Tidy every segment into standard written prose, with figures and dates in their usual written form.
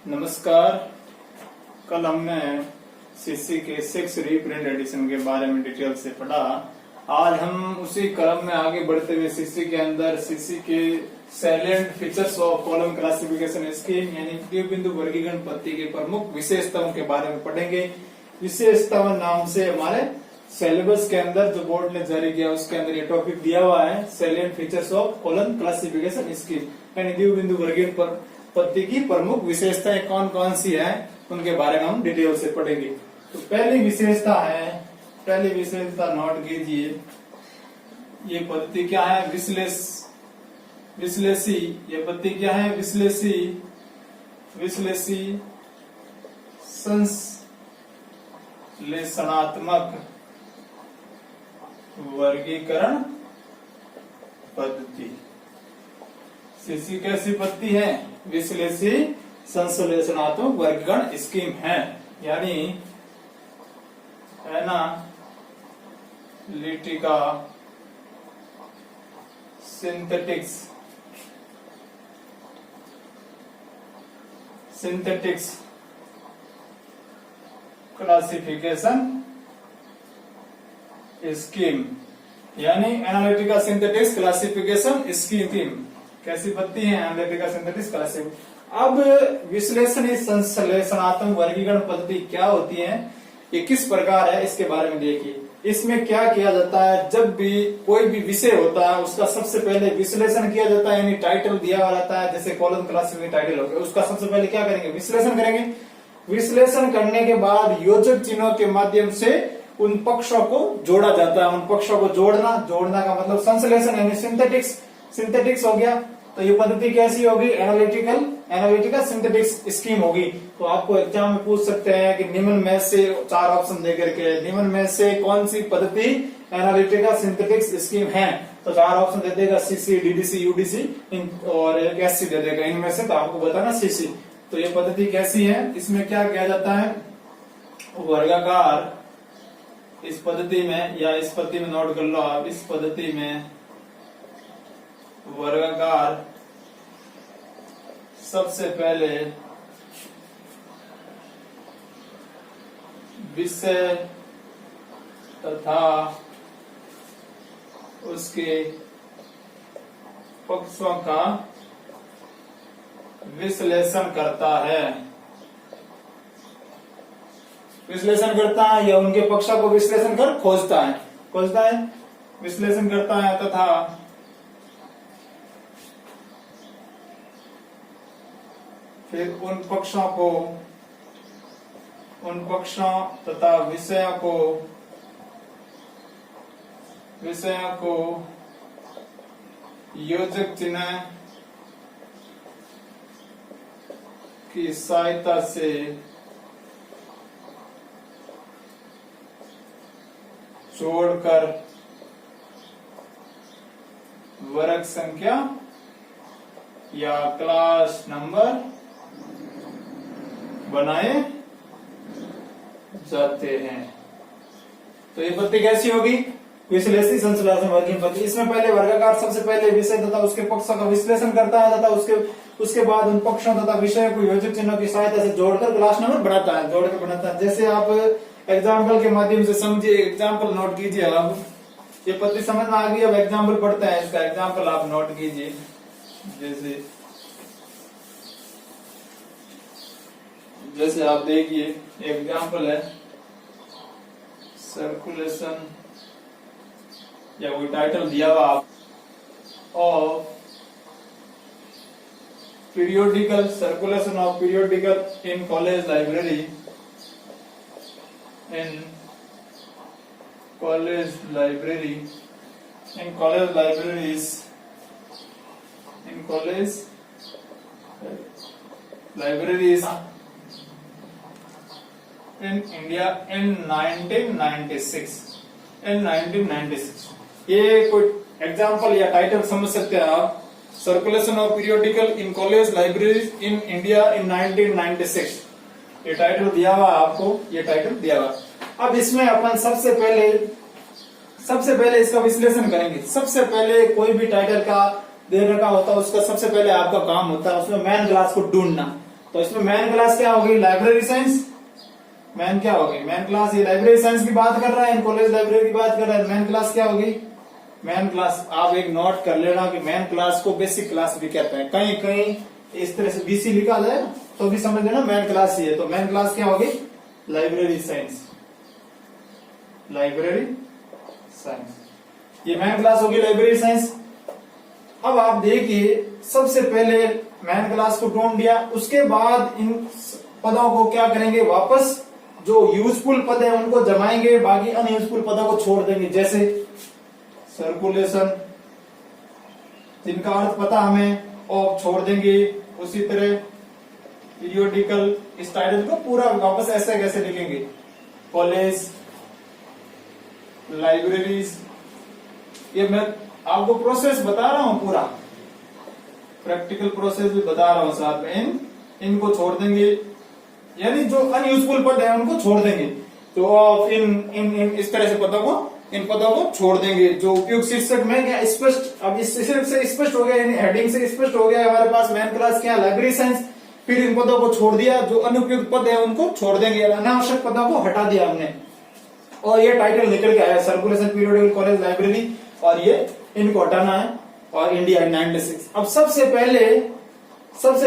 नमस्कार। कल हमने सीसी के 6 रीप्रिंट एडिशन के बारे में डिटेल से पढ़ा। आज हम उसी क्रम में आगे बढ़ते हुए सीसी के अंदर सीसी के salient features of colon classification scheme यानी द्विबिंदु वर्गीकरण पद्धति के प्रमुख विशेषताओं के बारे में पढ़ेंगे। विशेषताओं नाम से हमारे सिलेबस के अंदर जो बोर्ड ने जारी किया उसके अंदर ये टॉपिक दिया हुआ है, salient features of colon classification scheme यानी द्विबिंदु वर्गीकरण पद्धति की प्रमुख विशेषताएं कौन कौन सी है उनके बारे में हम डिटेल से पढ़ेंगे। तो पहली विशेषता नोट कीजिए। ये पद्धति क्या है? विश्लेषी। ये पद्धति क्या है? विश्लेषी संश्लेषणात्मक वर्गीकरण पद्धति। सीसी कैसी पद्धति है? विश्लेषी संश्लेषणात्मक वर्गीकरण स्कीम है, यानी एनालिटिका सिंथेटिक्स क्लासिफिकेशन स्कीम यानी एनालिटिका सिंथेटिक्स क्लासिफिकेशन स्कीम कैसी पद्धति है? Analytica synthetics classification. अब विश्लेषणी संश्लेषणात्मक वर्गीकरण पद्धति क्या होती है, ये किस प्रकार है, इसके बारे में देखिए। इसमें क्या किया जाता है? जब भी कोई भी विषय होता है उसका सबसे पहले विश्लेषण किया जाता है, यानी टाइटल दिया हुआ रहता है, जैसे कॉलम क्लासिफिकेशन टाइटल हो गया, उसका सबसे पहले क्या करेंगे? विश्लेषण करेंगे। विश्लेषण करने के बाद योजक चिन्हों के माध्यम से उन पक्षों को जोड़ा जाता है। उन पक्षों को जोड़ना का मतलब संश्लेषण यानी सिंथेटिक्स हो गया। तो ये पद्धति कैसी होगी? एनालिटिकल सिंथेटिक्स स्कीम होगी। तो आपको एग्जाम में पूछ सकते हैं कि निम्न में से 4 ऑप्शन देकर के निम्न में से कौन सी पद्धति एनालिटिकल सिंथेटिक्स स्कीम है? तो 4 ऑप्शन दे देगा, सीसी, डीडीसी, यूडीसी और एक एससी दे देगा। इनमें से तो आपको बताना सीसी। तो ये पद्धति कैसी है? इसमें क्या किया जाता है? वर्गाकार इस पद्धति में, या इस पद्धति में नोट कर लो आप, इस पद्धति में वर्गाकार सबसे पहले विषय तथा उसके पक्षों का विश्लेषण करता है या उनके पक्षों को विश्लेषण कर खोजता है, विश्लेषण करता है तथा फिर उन पक्षों तथा विषयों को योजक चिन्ह की सहायता से जोड़कर वर्ग संख्या या क्लास नंबर बनाए जाते हैं। तो ये पद्धति कैसी होगी? विश्लेषी संश्लेषण वर्गीकरण पद्धति। इसमें पहले वर्गाकार सबसे पहले विषय तथा उसके पक्षों का विश्लेषण करता है तथा उसके बाद उन पक्षों तथा विषय को योजक चिन्हों की सहायता से जोड़कर क्लास नंबर बनाता है। जैसे आप एग्जाम्पल के माध्यम से समझिए, एग्जाम्पल नोट कीजिए। आप ये पद्धति समझ में आ गई। अब एग्जाम्पल पढ़ते हैं, इसका एग्जाम्पल आप नोट कीजिए। जैसे आप देखिए, एग्जाम्पल है सर्कुलेशन, या कोई टाइटल दिया हुआ आप of periodical, circulation of periodical in college libraries in India in 1996। ये कोई एग्जाम्पल या टाइटल समझ सकते हैं आप। Circulation of periodical in college libraries in India in 1996। ये टाइटल दिया हुआ आपको, ये टाइटल दिया हुआ। अब इसमें अपन सबसे पहले इसका विश्लेषण करेंगे। सबसे पहले कोई भी टाइटल का दे रखा होता है, उसका सबसे पहले आपका काम होता है उसमें मेन क्लास को ढूंढना। तो इसमें मेन क्लास क्या होगी, लाइब्रेरी साइंस। मेन क्या होगी, मेन क्लास, ये लाइब्रेरी साइंस की बात कर रहा है, कॉलेज लाइब्रेरी की बात कर रहा है। मेन क्लास क्या होगी, मेन क्लास। आप एक नोट कर लेना कि मेन क्लास को बेसिक क्लास भी कहते हैं। कहीं कहीं इस तरह से बीसी लिखा जाए तो भी समझ लेना मेन क्लास ही है। तो मेन क्लास क्या होगी, लाइब्रेरी साइंस, लाइब्रेरी साइंस, ये मेन क्लास होगी लाइब्रेरी साइंस। अब आप देखिए, सबसे पहले मेन क्लास को ढूंढ दिया, उसके बाद इन पदों को क्या करेंगे, वापस जो यूजफुल पद है उनको जमाएंगे, बाकी अनयूजफुल पदों को छोड़ देंगे। जैसे सर्कुलेशन, जिनका अर्थ पता हमें, और छोड़ देंगे। उसी तरह पीरियोडिकल, इस टाइटल को पूरा वापस ऐसे कैसे लिखेंगे, कॉलेज, लाइब्रेरीज। ये मैं आपको प्रोसेस बता रहा हूं, पूरा प्रैक्टिकल प्रोसेस भी बता रहा हूं साथ में। इनको छोड़ देंगे, यानी जो अनयूजफुल पद है उनको छोड़ देंगे। तो इन इन इन इस तरह से पदों को, इन पदों को छोड़ देंगे। जो उपयुक्त शीर्षक में क्या स्पष्ट, अब इस शीर्षक से स्पष्ट हो गया, यानी हेडिंग से स्पष्ट हो गया हमारे पास मेन क्लास क्या, लाइब्रेरी साइंस। फिर इन पदों को छोड़ दिया, जो अनुपयुक्त पद है उनको छोड़ देंगे, अनावश्यक पदों को हटा दिया हमने, और ये टाइटल निकल के आया, सर्कुलेशन, पीरियोडिकल, कॉलेज, लाइब्रेरी, और ये इनको हटाना है, और इंडिया 96। अब सबसे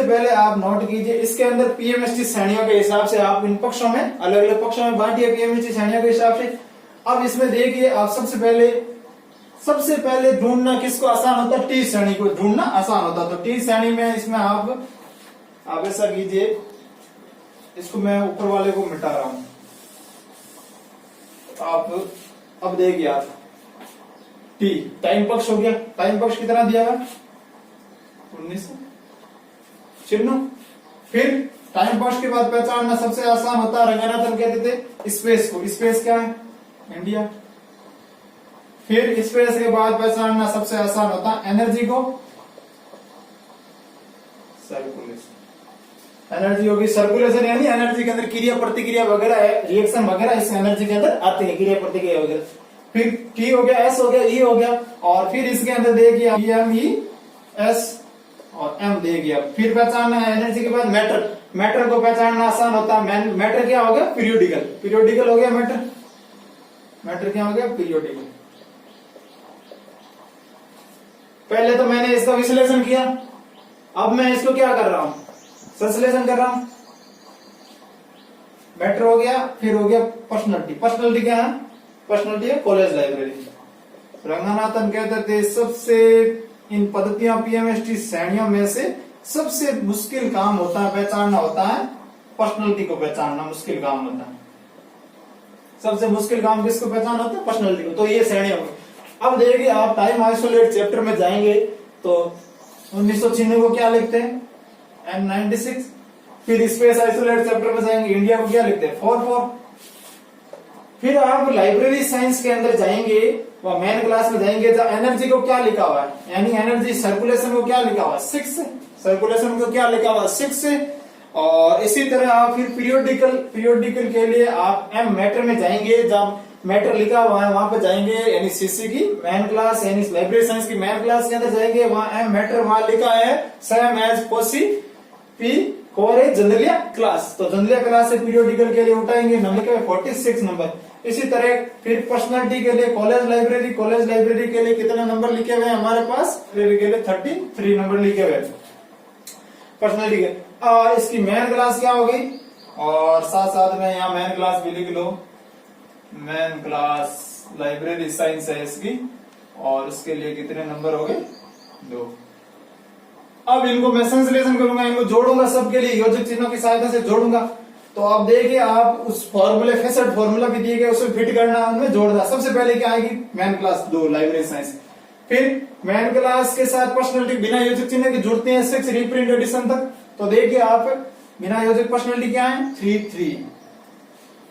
पहले आप नोट कीजिए, इसके अंदर पीएमएसटी श्रेणियों के हिसाब से आप इन पक्षों में, अलग अलग पक्षों में बांटिए पीएमएसटी श्रेणियों के हिसाब से। अब इसमें देखिए, आप सबसे पहले ढूंढना किसको आसान होता है, टी श्रेणी को ढूंढना आसान होता है। तो टी श्रेणी में इसमें आप ऐसा कीजिए, इसको मैं ऊपर वाले को मिटा रहा हूं। आप अब देखिए, आप टी टाइम पक्ष हो गया, टाइम पक्ष कितना दिया है, 19 चिन्ह। फिर टाइम पक्ष के बाद पहचानना सबसे आसान होता है, रंगनाथन कहते थे स्पेस को, स्पेस क्या है, इंडिया। फिर स्पेस के बाद पहचानना सबसे आसान होता है एनर्जी को, सर्कुलेशन। एनर्जी होगी सर्कुलेशन, यानी एनर्जी के अंदर क्रिया प्रतिक्रिया वगैरह है, रिएक्शन वगैरह इस एनर्जी के अंदर आते हैं, क्रिया प्रतिक्रिया वगैरह। फिर टी हो गया, एस हो गया, ई हो गया, और फिर इसके अंदर देखिए एम, ई, एस और एम दे गया। फिर पहचानना है एनर्जी के बाद मैटर, मैटर को पहचानना आसान होता है। मैटर क्या हो गया, पीरियोडिकल, पीरियोडिकल हो गया मैटर, मैटर क्या हो गया, पीरियोडिकल। पहले तो मैंने इसका विश्लेषण किया, अब मैं इसको क्या कर रहा हूं, संश्लेषण कर रहा हूं। मैटर हो गया, फिर हो गया पर्सनालिटी, पर्सनालिटी क्या है, पर्सनालिटी है कॉलेज, लाइब्रेरी। रंगनाथन कहते थे सबसे इन पद्धतियों पीएमएसटी श्रेणियों में से सबसे मुश्किल काम होता है, पहचानना होता है, पर्सनालिटी को पहचानना मुश्किल काम होता है। सबसे मुश्किल काम किसको पहचानना होता है, पर्सनालिटी को। तो ये श्रेणियों में। अब देखिए, आप टाइम आइसोलेट चैप्टर में जाएंगे तो 1996 को क्या लिखते हैं, M96। फिर स्पेस आइसोलेट चैप्टर में जाएंगे, इंडिया को क्या लिखते हैं, 44। फिर आप लाइब्रेरी साइंस के अंदर जाएंगे, वह मेन क्लास में जाएंगे, जब एनर्जी को क्या लिखा हुआ है, यानी एनर्जी सर्कुलेशन को क्या लिखा हुआ है, 6। सर्कुलेशन को क्या लिखा हुआ है, 6। और इसी तरह आप फिर पीरियोडिकल के लिए आप एम मैटर में जाएंगे, जब मैटर लिखा हुआ है वहां पर जाएंगे, यानी सीसी की मेन क्लास, यानी लाइब्रेरी साइंस की मेन क्लास के अंदर जाएंगे, वहां एम मैटर वहां लिखा है सेम एज पोसी पी कोर जनरलिया क्लास। तो जनरलिया क्लास से पीरियोडिकल के लिए उठाएंगे, नंबर लिखा है 46 नंबर। इसी तरह फिर पर्सनालिटी के लिए कॉलेज लाइब्रेरी, कॉलेज लाइब्रेरी के लिए कितने नंबर लिखे हुए हैं हमारे पास, के लिए 33 नंबर लिखे हुए हैं पर्सनालिटी के। इसकी मेन क्लास क्या होगी, और साथ साथ में यहाँ मेन क्लास भी लिख लो, मेन क्लास लाइब्रेरी साइंस है इसकी, और इसके लिए कितने नंबर हो गए, 2। अब इनको मैं संश्लेषण करूंगा, इनको जोड़ूंगा, सबके लिए योजक चिन्हों की सहायता से जोड़ूंगा। तो आप देखिए, आप उस फॉर्मूले फेसट फॉर्मूला भी दिए गए, उसमें फिट करना, उनमें जोड़ना। सबसे पहले क्या आएगी, मेन क्लास 2 लाइब्रेरी साइंस। फिर मेन क्लास के साथ पर्सनालिटी बिना योजक चिन्ह के जुड़ते हैं 6 रीप्रिंट एडिशन तक। तो देखिए आप, बिना योजक पर्सनालिटी क्या है, 3।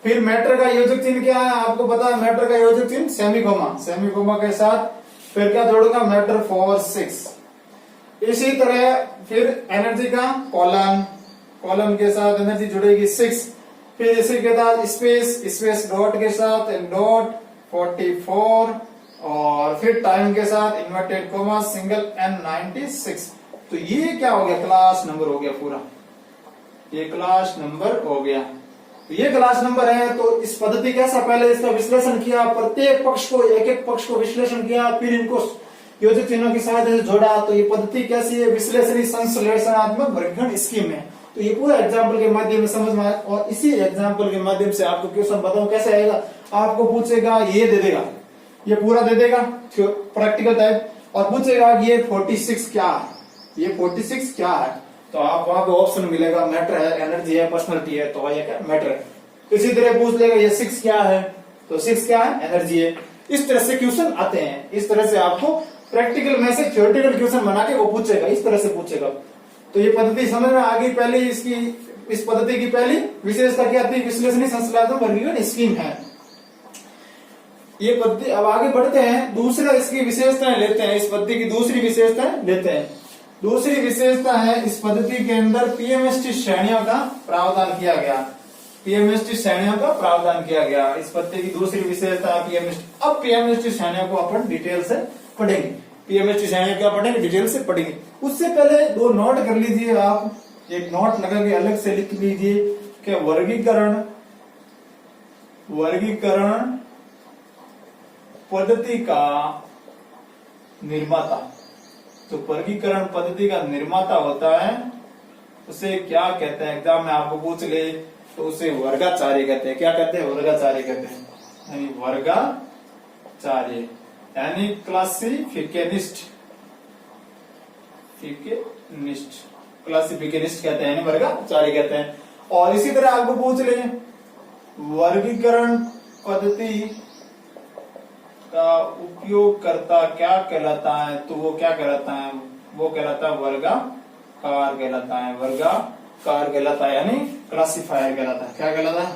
फिर मैटर का योजक चिन्ह क्या है, आपको पता है मैटर का योजक चिन्ह सेमीकोमा, सेमीकोमा के साथ फिर क्या जोड़ूंगा, मैटर 4, 6। इसी तरह फिर एनर्जी का कॉलन, कॉलन के साथ एनर्जी जुड़ेगी 6। फिर इसी के साथ स्पेस, स्पेस डॉट के साथ डॉट 44, और फिर टाइम के साथ इन्वर्टेड कोमा सिंगल N96। तो ये क्या हो गया, क्लास नंबर हो गया पूरा। ये क्लास नंबर हो गया। तो ये क्लास नंबर है। तो इस पद्धति कैसा, पहले इसका विश्लेषण किया, प्रत्येक पक्ष को एक एक पक्ष को विश्लेषण किया, फिर इनको योजित चिन्हों की सहायता से जोड़ा। तो ये पद्धति कैसी है, विश्लेषणी संश्लेषणात्मक वर्गीकरण स्कीम है। तो ये पूरा एग्जाम्पल के माध्यम से समझ में आया, और इसी एग्जाम्पल के माध्यम से आपको क्वेश्चन बताऊं कैसे आएगा। आपको पूछेगा, ये दे देगा, ये पूरा दे देगा प्रैक्टिकल टाइप, और पूछेगा ये 46 क्या है, ये 46 क्या है। तो आप वहां पे ऑप्शन मिलेगा, मैटर है, एनर्जी है, पर्सनैलिटी है, तो ये क्या मैटर है। इसी तरह पूछ लेगा ये 6 क्या है, तो 6 क्या है, एनर्जी है। इस तरह से क्वेश्चन आते हैं। इस तरह से आपको प्रैक्टिकल में से थ्योरेटिकल क्वेश्चन बना के वो पूछेगा, इस तरह से पूछेगा। तो ये पद्धति समझ में आ गई। पहले इसकी, इस पद्धति की पहली विशेषता क्या थी, विश्लेषणी संश्लेषणात्मक वर्गीकरण स्कीम है ये पद्धति। अब आगे बढ़ते हैं, दूसरा इसकी विशेषताएं लेते हैं, इस पद्धति की दूसरी विशेषताएं लेते हैं। दूसरी विशेषता है, इस पद्धति के अंदर पीएमएसटी श्रेणियों का प्रावधान किया गया। पीएमएसटी श्रेणियों का प्रावधान किया गया, इस पद्धति की दूसरी विशेषता है पीएमएसटी। अब पीएमएसटी श्रेणियों को अपन डिटेल से पढ़ेंगे। पीएमएसटी श्रेणियां क्या पढ़ेंगे, डिटेल से पढ़ेंगे। उससे पहले दो नोट कर लीजिए, आप एक नोट लगा के अलग से लिख लीजिए कि वर्गीकरण पद्धति का निर्माता। तो वर्गीकरण पद्धति का निर्माता होता है, उसे क्या कहते हैं, एग्जाम में आपको पूछ ले तो उसे वर्गाचार्य कहते हैं। क्या कहते हैं, वर्गाचार्य कहते हैं, यानी वर्गाचार्य यानी क्लासिफिकेनिस्ट कहते हैं, यानी वर्गाचार्य कहते हैं। और इसी तरह आपको पूछ ले वर्गीकरण पद्धति का उपयोगकर्ता क्या कहलाता है, तो वो क्या कहलाता है, वो कहलाता है वर्गाकार कहलाता है, वर्गाकार कहलाता है, यानी क्लासिफायर कहलाता है। क्या कहलाता है,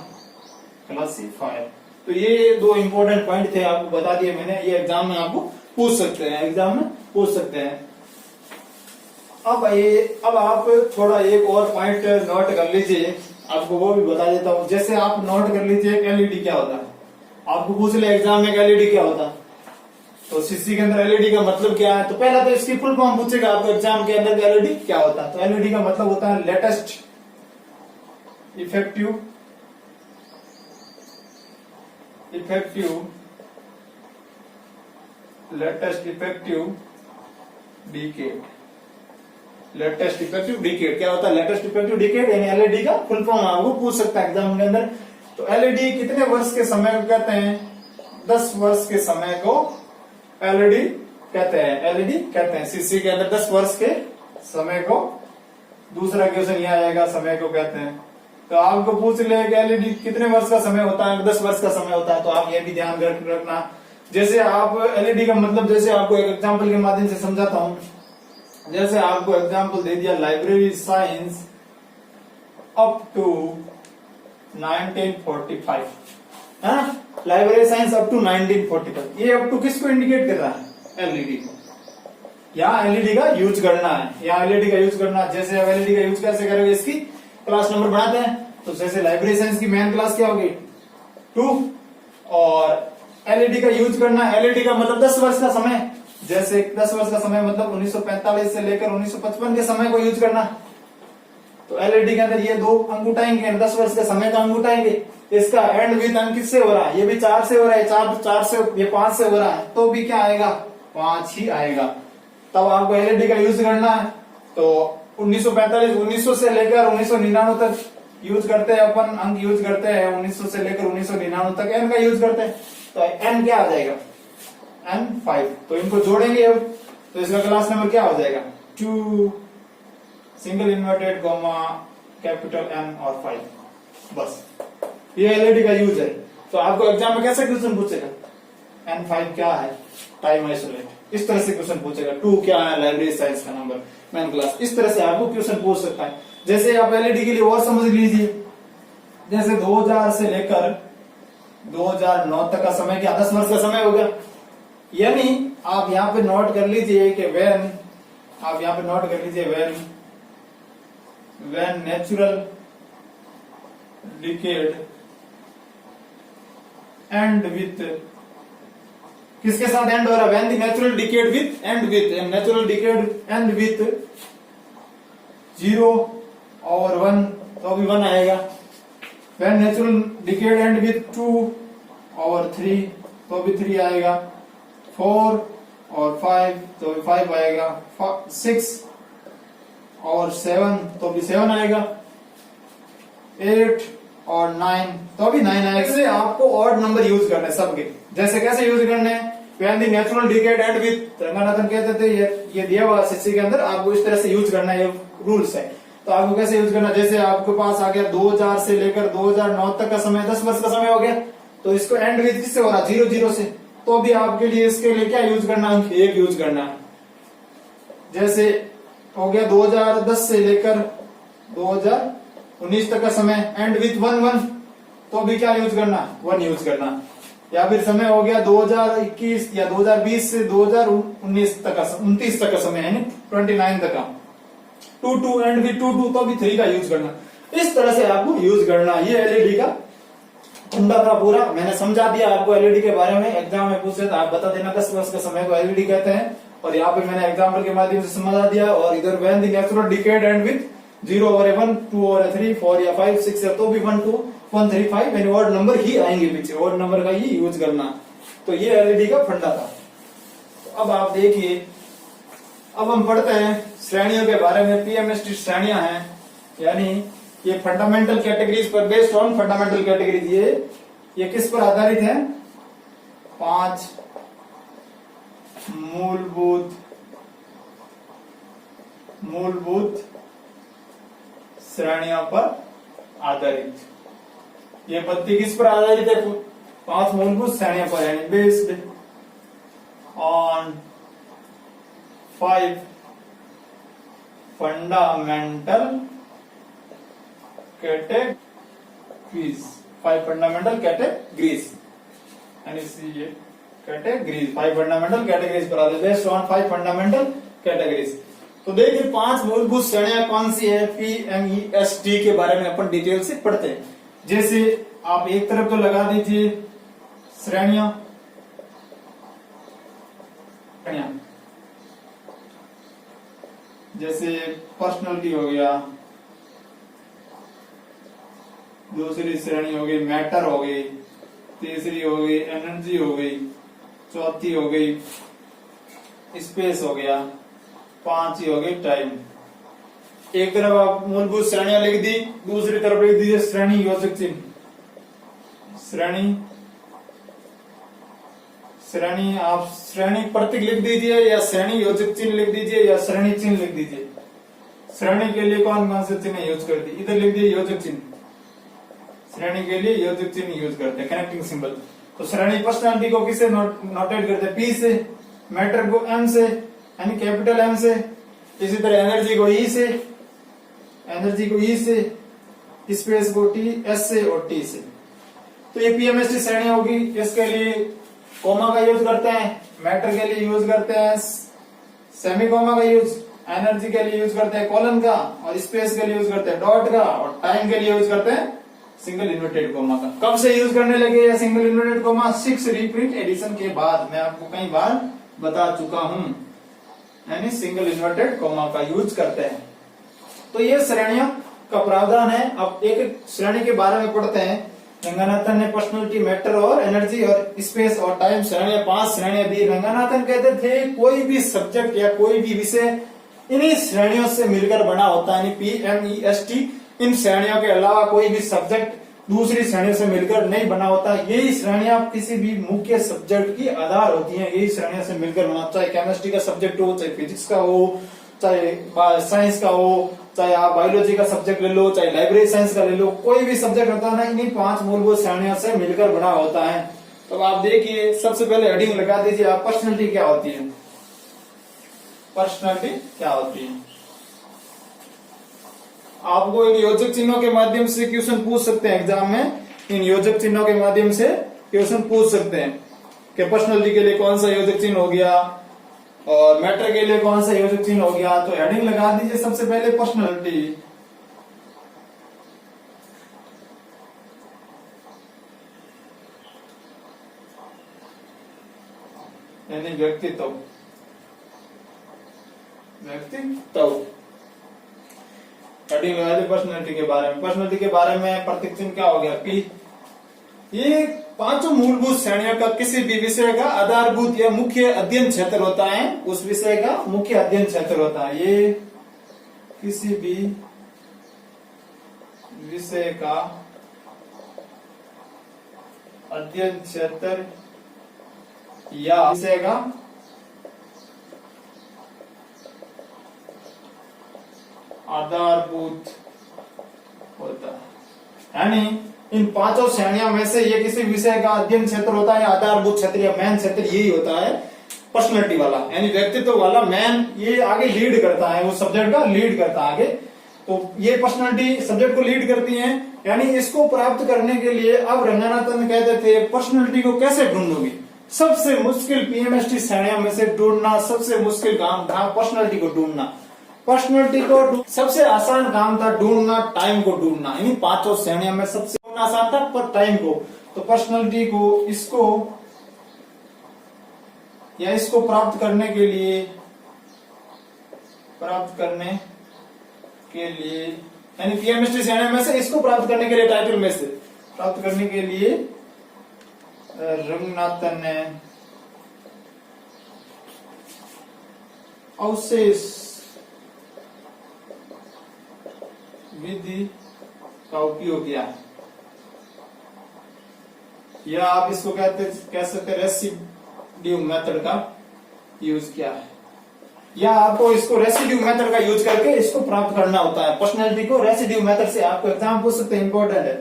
क्लासिफायर। तो ये दो इंपॉर्टेंट पॉइंट थे, आपको बता दिए मैंने। ये एग्जाम में आपको पूछ सकते हैं, एग्जाम में पूछ सकते हैं। अब आप थोड़ा एक और पॉइंट नोट कर लीजिए, आपको वो भी बता देता हूँ। जैसे आप नोट कर लीजिए एलईडी क्या होता है, आपको पूछ ले एग्जाम में एलईडी क्या होता है, तो सीसी के अंदर एलईडी का मतलब क्या है। तो पहला तो इसकी फुल फॉर्म पूछेगा आपको एग्जाम के अंदर, एलईडी क्या होता है। तो एलईडी का मतलब होता है latest effective decade. Latest effective decade क्या होता है, लेटेस्ट इफेक्टिव डिकेड, यानी एलईडी का फुल फॉर्म आपको पूछ सकता है एग्जाम के अंदर। तो एलईडी कितने वर्ष के समय को कहते हैं, 10 वर्ष के समय को एलईडी कहते हैं, एलईडी कहते हैं। सीसी के अंदर 10 वर्ष के समय को, दूसरा क्वेश्चन यह आएगा, समय को कहते हैं। तो आपको पूछ ले कि एलईडी कितने वर्ष का समय होता है, 10 वर्ष का समय होता है। तो आप ये भी ध्यान रखना। जैसे आप एलईडी का मतलब, जैसे आपको एक एग्जाम्पल के माध्यम से समझाता हूं। जैसे आपको एग्जाम्पल दे दिया, लाइब्रेरी साइंस अप टू 1945 है ना, लाइब्रेरी साइंस अप टू 1945। ये अप टू किसको इंडिकेट कर रहा है, एलईडी को। यहाँ एलईडी का यूज करना है, यहाँ एलईडी का यूज करना है। जैसे अब एलईडी का यूज कैसे करोगे, इसकी क्लास नंबर बढ़ाते हैं। तो जैसे लाइब्रेरी साइंस की मेन क्लास क्या होगी, 2, और एलईडी का यूज करना, एलईडी का मतलब 10 वर्ष का समय। जैसे 10 वर्ष का समय मतलब 1945 से लेकर 1955 के समय को यूज करना। तो एलईडी के अंदर ये 2 अंक उठाएंगे, 10 वर्ष के समय का अंक उठाएंगे। इसका एंड विद अंक किससे हो रहा है, ये भी 4 से हो रहा है, 4 से, ये 5 से हो रहा है, तो भी क्या आएगा, 5 ही आएगा। तब आपको एलईडी का यूज करना है। तो 1945 से लेकर 1999 तक यूज करते हैं अपन, अंक यूज करते हैं। 1900 से लेकर 1999 तक एन का यूज करते हैं। तो एन क्या आ जाएगा, N5। तो इनको जोड़ेंगे अब, तो इसका क्लास नंबर क्या हो जाएगा, 2 single inverted comma capital N और 5। बस ये एलईडी का यूज है। तो आपको एग्जाम में कैसे क्वेश्चन पूछेगा, N5 क्या है, टाइम आइसोलेट, इस तरह से क्वेश्चन पूछेगा। 2 क्या है, लाइब्रेरी साइंस का नंबर, मेन क्लास, इस तरह से आपको क्वेश्चन पूछ सकता है। जैसे आप एलईडी के लिए और समझ लीजिए, जैसे 2000 से लेकर 2009 तक का समय क्या, 10 वर्ष का समय हो गया। यानी आप यहाँ पे नोट कर लीजिए कि व्हेन, आप यहाँ पे नोट कर लीजिए when natural decade and with, किसके साथ एंड हो रहा है, when the natural decade with and with, natural decade and with 0 और 1 तो भी 1 आएगा। When natural decade and with 2/3 तो भी 3 आएगा। 4 और 5 तो भी 5 आएगा। 6 और 7 तो भी 7 आएगा। 8 और 9 तो भी 9 आएगा। इसलिए आपको ऑड नंबर यूज करने सबके। जैसे कैसे यूज करने हैं, when the natural decade and with Ranganathan कहते थे ये दिया हुआ शिष्य के अंदर आपको इस तरह से यूज करना है, ये रूल्स है। तो आपको कैसे यूज करना, जैसे आपके पास आ गया 2000 से लेकर 2009 तक का समय, 10 वर्ष का समय हो गया, तो इसको एंड विथ किससे हो रहा, 0 से, तो भी आपके लिए इसके लिए क्या यूज करना है, 1 यूज करना है। जैसे हो गया 2010 से लेकर 2019 तक का समय, एंड विथ 1 तो भी क्या यूज करना, 1 यूज करना। या फिर समय हो गया 2021 या 2020 से 2019 तक का, 29 तक का समय है, 29 तक का, 2 एंड विथ 2 तो भी 3 का यूज करना। इस तरह से आपको यूज करना। ये एलईडी का फंडा था पूरा, मैंने समझा दिया आपको एलईडी के बारे में। एग्जाम में पूछे तो आप बता देना 10 वर्ष के समय को एलईडी कहते हैं, और यहाँ पे मैंने एग्जाम्पल के माध्यम से समझा दिया। और इधर when the natural decade and with 0/1 2/3 4 या 5 6 या तो भी 1 2 1 3 5 यानी ऑड नंबर ही आएंगे पीछे, ऑड नंबर का ही यूज करना। तो ये एलईडी का फंडा था। तो अब आप देखिए, अब हम पढ़ते हैं श्रेणियों के बारे में। पीएमएसटी श्रेणियां हैं, यानी ये फंडामेंटल कैटेगरीज पर, बेस्ड ऑन फंडामेंटल कैटेगरीज। ये किस पर आधारित है, 5 मूलभूत श्रेणियों पर आधारित। ये पद्धति किस पर आधारित है, 5 मूलभूत श्रेणियों पर, यानी based on 5 fundamental categories. 5 fundamental categories यानी कैटेगरीज, 5 फंडामेंटल कैटेगरीज पर आधारित, बेस्ड ऑन 5 फंडामेंटल कैटेगरीज। तो देखिए 5 मूलभूत श्रेणियां कौन सी है, पीएमईएसटी के बारे में अपन डिटेल से पढ़ते हैं। जैसे आप एक तरफ तो लगा दीजिए श्रेणियां, जैसे पर्सनालिटी हो गया, दूसरी श्रेणी हो गई मैटर हो गई, तीसरी हो गई एनर्जी हो गई, चौथी हो गई स्पेस हो गया, 5वीं हो गई टाइम। एक तरफ आप मूलभूत श्रेणियां लिख दी, दूसरी तरफ लिख दीजिए श्रेणी योजक चिन्ह। श्रेणी आप श्रेणी प्रतीक लिख दीजिए, या श्रेणी योजक चिन्ह लिख दीजिए, या श्रेणी चिन्ह लिख दीजिए। श्रेणी के लिए कौन कौन से चिन्ह यूज करती है, इधर लिख दीजिए योजक चिन्ह। श्रेणी के लिए योजक चिन्ह यूज करते हैं, कनेक्टिंग सिंबल। तो श्रेणी पर्सनालिटी को किससे नोटेट करते हैं, पी से, मैटर को एम से यानी कैपिटल एम से, इसी तरह एनर्जी को ई से, स्पेस को टी एस से और टी से। तो ये पीएमएसटी श्रेणी होगी। इसके लिए कोमा का यूज करते हैं, मैटर के लिए यूज करते हैं सेमी कोमा का यूज, एनर्जी के लिए यूज करते हैं कोलन का, और स्पेस के लिए यूज करते हैं डॉट का, और टाइम के लिए यूज करते हैं सिंगल इन्वर्टेड कोमा का। कब से यूज करने लगे ये single inverted comma, 6 reprint edition के बाद। मैं आपको कई बार बता चुका हूं, यानी सिंगल इन्वर्टेड कोमा का यूज करते हैं। तो ये श्रेणियों का प्रावधान है। अब एक एक श्रेणी के बारे में पढ़ते हैं। रंगानाथन ने पर्सनालिटी, मैटर और एनर्जी और स्पेस और टाइम श्रेणियां, 5 श्रेणियां दी। रंगानाथन कहते थे कोई भी सब्जेक्ट या कोई भी विषय इन्हीं श्रेणियों से मिलकर बना होता है, पीएमईएसटी। इन श्रेणियों के अलावा कोई भी सब्जेक्ट दूसरी श्रेणियों से मिलकर नहीं बना होता। यही श्रेणियां किसी भी मुख्य सब्जेक्ट की आधार होती हैं, यही श्रेणियों से मिलकर बना, चाहे केमिस्ट्री का सब्जेक्ट हो, चाहे फिजिक्स का हो, चाहे साइंस का हो, चाहे आप बायोलॉजी का सब्जेक्ट ले लो, चाहे लाइब्रेरी साइंस का ले लो, कोई भी सब्जेक्ट होता है ना, इन्हीं 5 मूलभूत श्रेणियों से मिलकर बना होता है। तो आप देखिए, सबसे पहले हेडिंग लगा दीजिए आप, पर्सनालिटी क्या होती है। पर्सनालिटी क्या होती है, आपको इन योजक चिन्हों के माध्यम से क्वेश्चन पूछ सकते हैं एग्जाम में। इन योजक चिन्हों के माध्यम से क्वेश्चन पूछ सकते हैं कि पर्सनालिटी के लिए कौन सा योजक चिन्ह हो गया और मैटर के लिए कौन सा योजक चिन्ह हो गया। तो हेडिंग लगा दीजिए सबसे पहले पर्सनालिटी, यानी व्यक्तित्व। हेडिंग लगा दी पर्सनैलिटी के बारे में। पर्सनैलिटी के बारे में प्रतीक चिन्ह क्या हो गया, पी। ये पांचों मूलभूत श्रेणियों का किसी भी विषय का आधारभूत या मुख्य अध्ययन क्षेत्र होता है, उस विषय का मुख्य अध्ययन क्षेत्र होता है। ये किसी भी विषय का अध्ययन क्षेत्र या विषय का आधारभूत होता है। यानी इन पांचों श्रेणियों में से ये किसी विषय का अध्ययन क्षेत्र होता है, आधारभूत क्षेत्र या मेन क्षेत्र यही होता है पर्सनैलिटी वाला, यानी व्यक्तित्व वाला मेन, ये आगे लीड करता है, वो सब्जेक्ट का लीड करता है आगे। तो ये पर्सनैलिटी सब्जेक्ट को लीड करती है। यानी इसको प्राप्त करने के लिए अब रंगनाथन कहते थे पर्सनैलिटी को कैसे ढूंढोगी, सबसे मुश्किल पीएमएसटी श्रेणियों में से ढूंढना सबसे मुश्किल काम था पर्सनैलिटी को ढूंढना। पर्सनैलिटी को सबसे आसान काम था ढूंढना, टाइम को ढूंढना। यानी पांचों श्रेणियों में सबसे आसान था पर टाइम को। तो पर्सनैलिटी को इसको प्राप्त करने के लिए यानी पीएमएसटी श्रेणी में से इसको प्राप्त करने के लिए, टाइटल में से प्राप्त करने के लिए रंगनाथन ने अवशेष विधि का उपयोग किया, या आप इसको कह सकते रेसिड्यू मेथड का यूज किया है, या आपको इसको रेसिड्यू मेथड का यूज करके इसको प्राप्त करना होता है। पर्सनैलिटी को रेसिड्यू मेथड से आपको एग्जाम पूछ सकते हैं, इंपॉर्टेंट है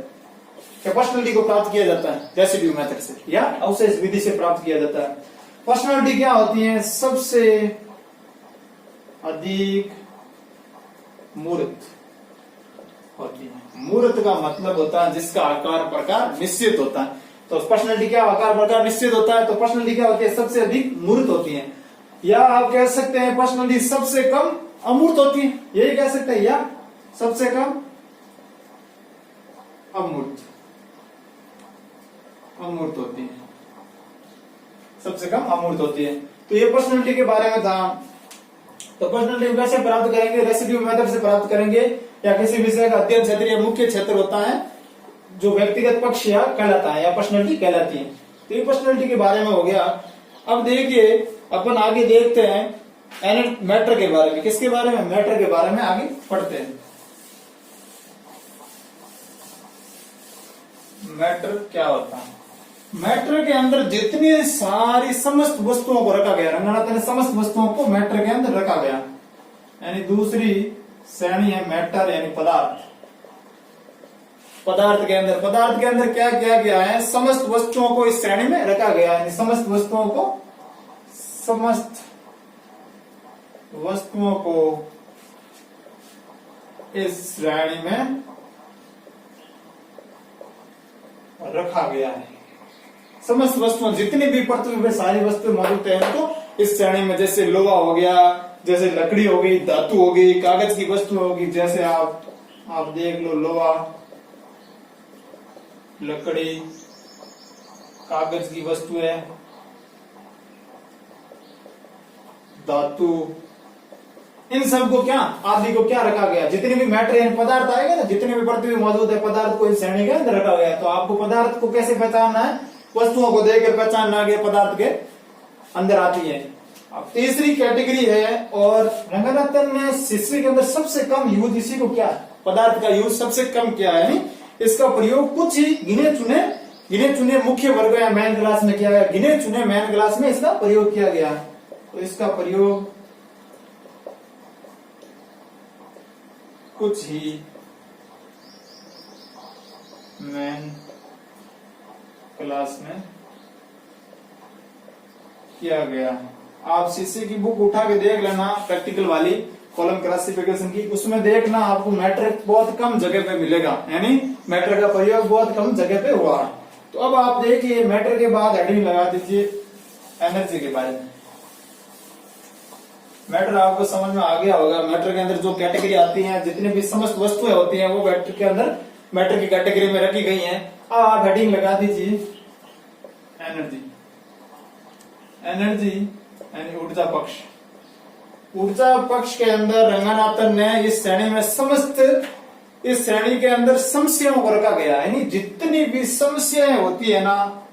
कि पर्सनैलिटी को प्राप्त किया जाता है रेसिड्यू मेथड से या अवशेष विधि से प्राप्त किया जाता है। पर्सनैलिटी क्या होती है, सबसे अधिक मूर्त होती है। मूर्त का मतलब होता है जिसका आकार प्रकार निश्चित होता है। तो पर्सनैलिटी क्या आकार प्रकार निश्चित होता है, तो पर्सनैलिटी क्या होती है, सबसे अधिक मूर्त होती है। या आप कह सकते हैं पर्सनैलिटी सबसे कम अमूर्त होती है, यही कह सकते हैं, या सबसे कम अमूर्त होती है, सबसे कम अमूर्त होती है। तो ये पर्सनैलिटी के बारे में था। तो पर्सनैलिटी कैसे प्राप्त करेंगे, रेसिड्यू मेथड से प्राप्त करेंगे, या किसी विषय का अध्ययन क्षेत्र या मुख्य क्षेत्र होता है जो व्यक्तिगत पक्ष या कहलाता है, या पर्सनैलिटी कहलाती है। तो ये पर्सनैलिटी के बारे में हो गया। अब देखिए अपन आगे देखते हैं मैटर के बारे में। किसके बारे में, मैटर के बारे में आगे पढ़ते हैं। मैटर क्या होता है, मैटर के अंदर जितनी सारी समस्त वस्तुओं को रखा गया, रंगनाथन ने समस्त वस्तुओं को मैटर के अंदर रखा गया। यानी दूसरी श्रेणी है मैटर यानी पदार्थ। पदार्थ के अंदर क्या किया गया है, समस्त वस्तुओं को इस श्रेणी में रखा गया है। समस्त वस्तुओं को इस श्रेणी में रखा गया है। समस्त वस्तुओं जितनी भी पृथ्वी में सारी वस्तुएं मौजूद है तो इस श्रेणी में, जैसे लोहा हो गया, जैसे लकड़ी हो गई, धातु हो गई, कागज की वस्तु होगी, जैसे आप देख लो, लोहा, लकड़ी, कागज की वस्तु है, धातु, इन सब को क्या, आदि को क्या रखा गया, जितने भी मैटर यानी पदार्थ आएगा ना, जितने भी पृथ्वी में मौजूद है पदार्थ को इस श्रेणी के अंदर रखा गया है। तो आपको पदार्थ को कैसे पहचानना है, वस्तुओं को देखकर पहचानना के पदार्थ के अंदर आती है। अब तीसरी कैटेगरी है, और रंगनाथन ने हिस्ट्री के अंदर सबसे कम यूज इसी को क्या, पदार्थ का यूज सबसे कम किया है। यानी इसका प्रयोग कुछ ही गिने चुने मुख्य वर्ग या मैन क्लास में किया गया, गिने चुने मैन क्लास में इसका प्रयोग किया गया। तो इसका प्रयोग कुछ ही मैन क्लास में किया गया। आप सीसी की बुक उठा के देख लेना, प्रैक्टिकल वाली कॉलम क्लासिफिकेशन की, उसमें देखना आपको मैटर बहुत कम जगह पे मिलेगा, यानी मैटर का प्रयोग बहुत कम जगह पे हुआ है। तो अब आप देखिए मैटर के बाद हेडिंग लगा दीजिए एनर्जी के बारे में। मैटर आपको समझ में आ गया होगा। मैटर के अंदर जो कैटेगरी आती है, जितनी भी समस्त वस्तुएं होती हैं वो मैटर के अंदर मैटर की कैटेगरी में रखी गई हैं। अब आप हेडिंग लगा दीजिए एनर्जी। एनर्जी यानी ऊर्जा पक्ष। ऊर्जा पक्ष के अंदर रंगनाथन ने इस श्रेणी में समस्त, इस श्रेणी के अंदर समस्याओं को रखा गया, यानी जितनी भी समस्याएं होती है ना,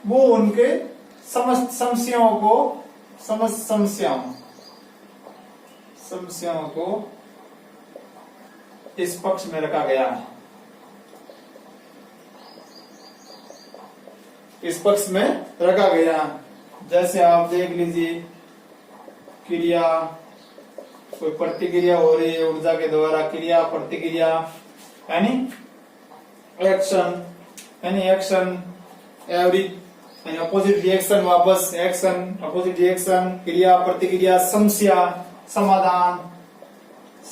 वो उनके समस्त समस्याओं को, समस्त समस्याओं को इस पक्ष में रखा गया है, इस पक्ष में रखा गया। जैसे आप देख लीजिए, क्रिया, कोई प्रतिक्रिया हो रही है ऊर्जा के द्वारा, क्रिया प्रतिक्रिया यानी एक्शन, एवरी यानी अपोजिट रिएक्शन, वापस एक्शन, अपोजिट रिएक्शन, क्रिया प्रतिक्रिया, समस्या समाधान,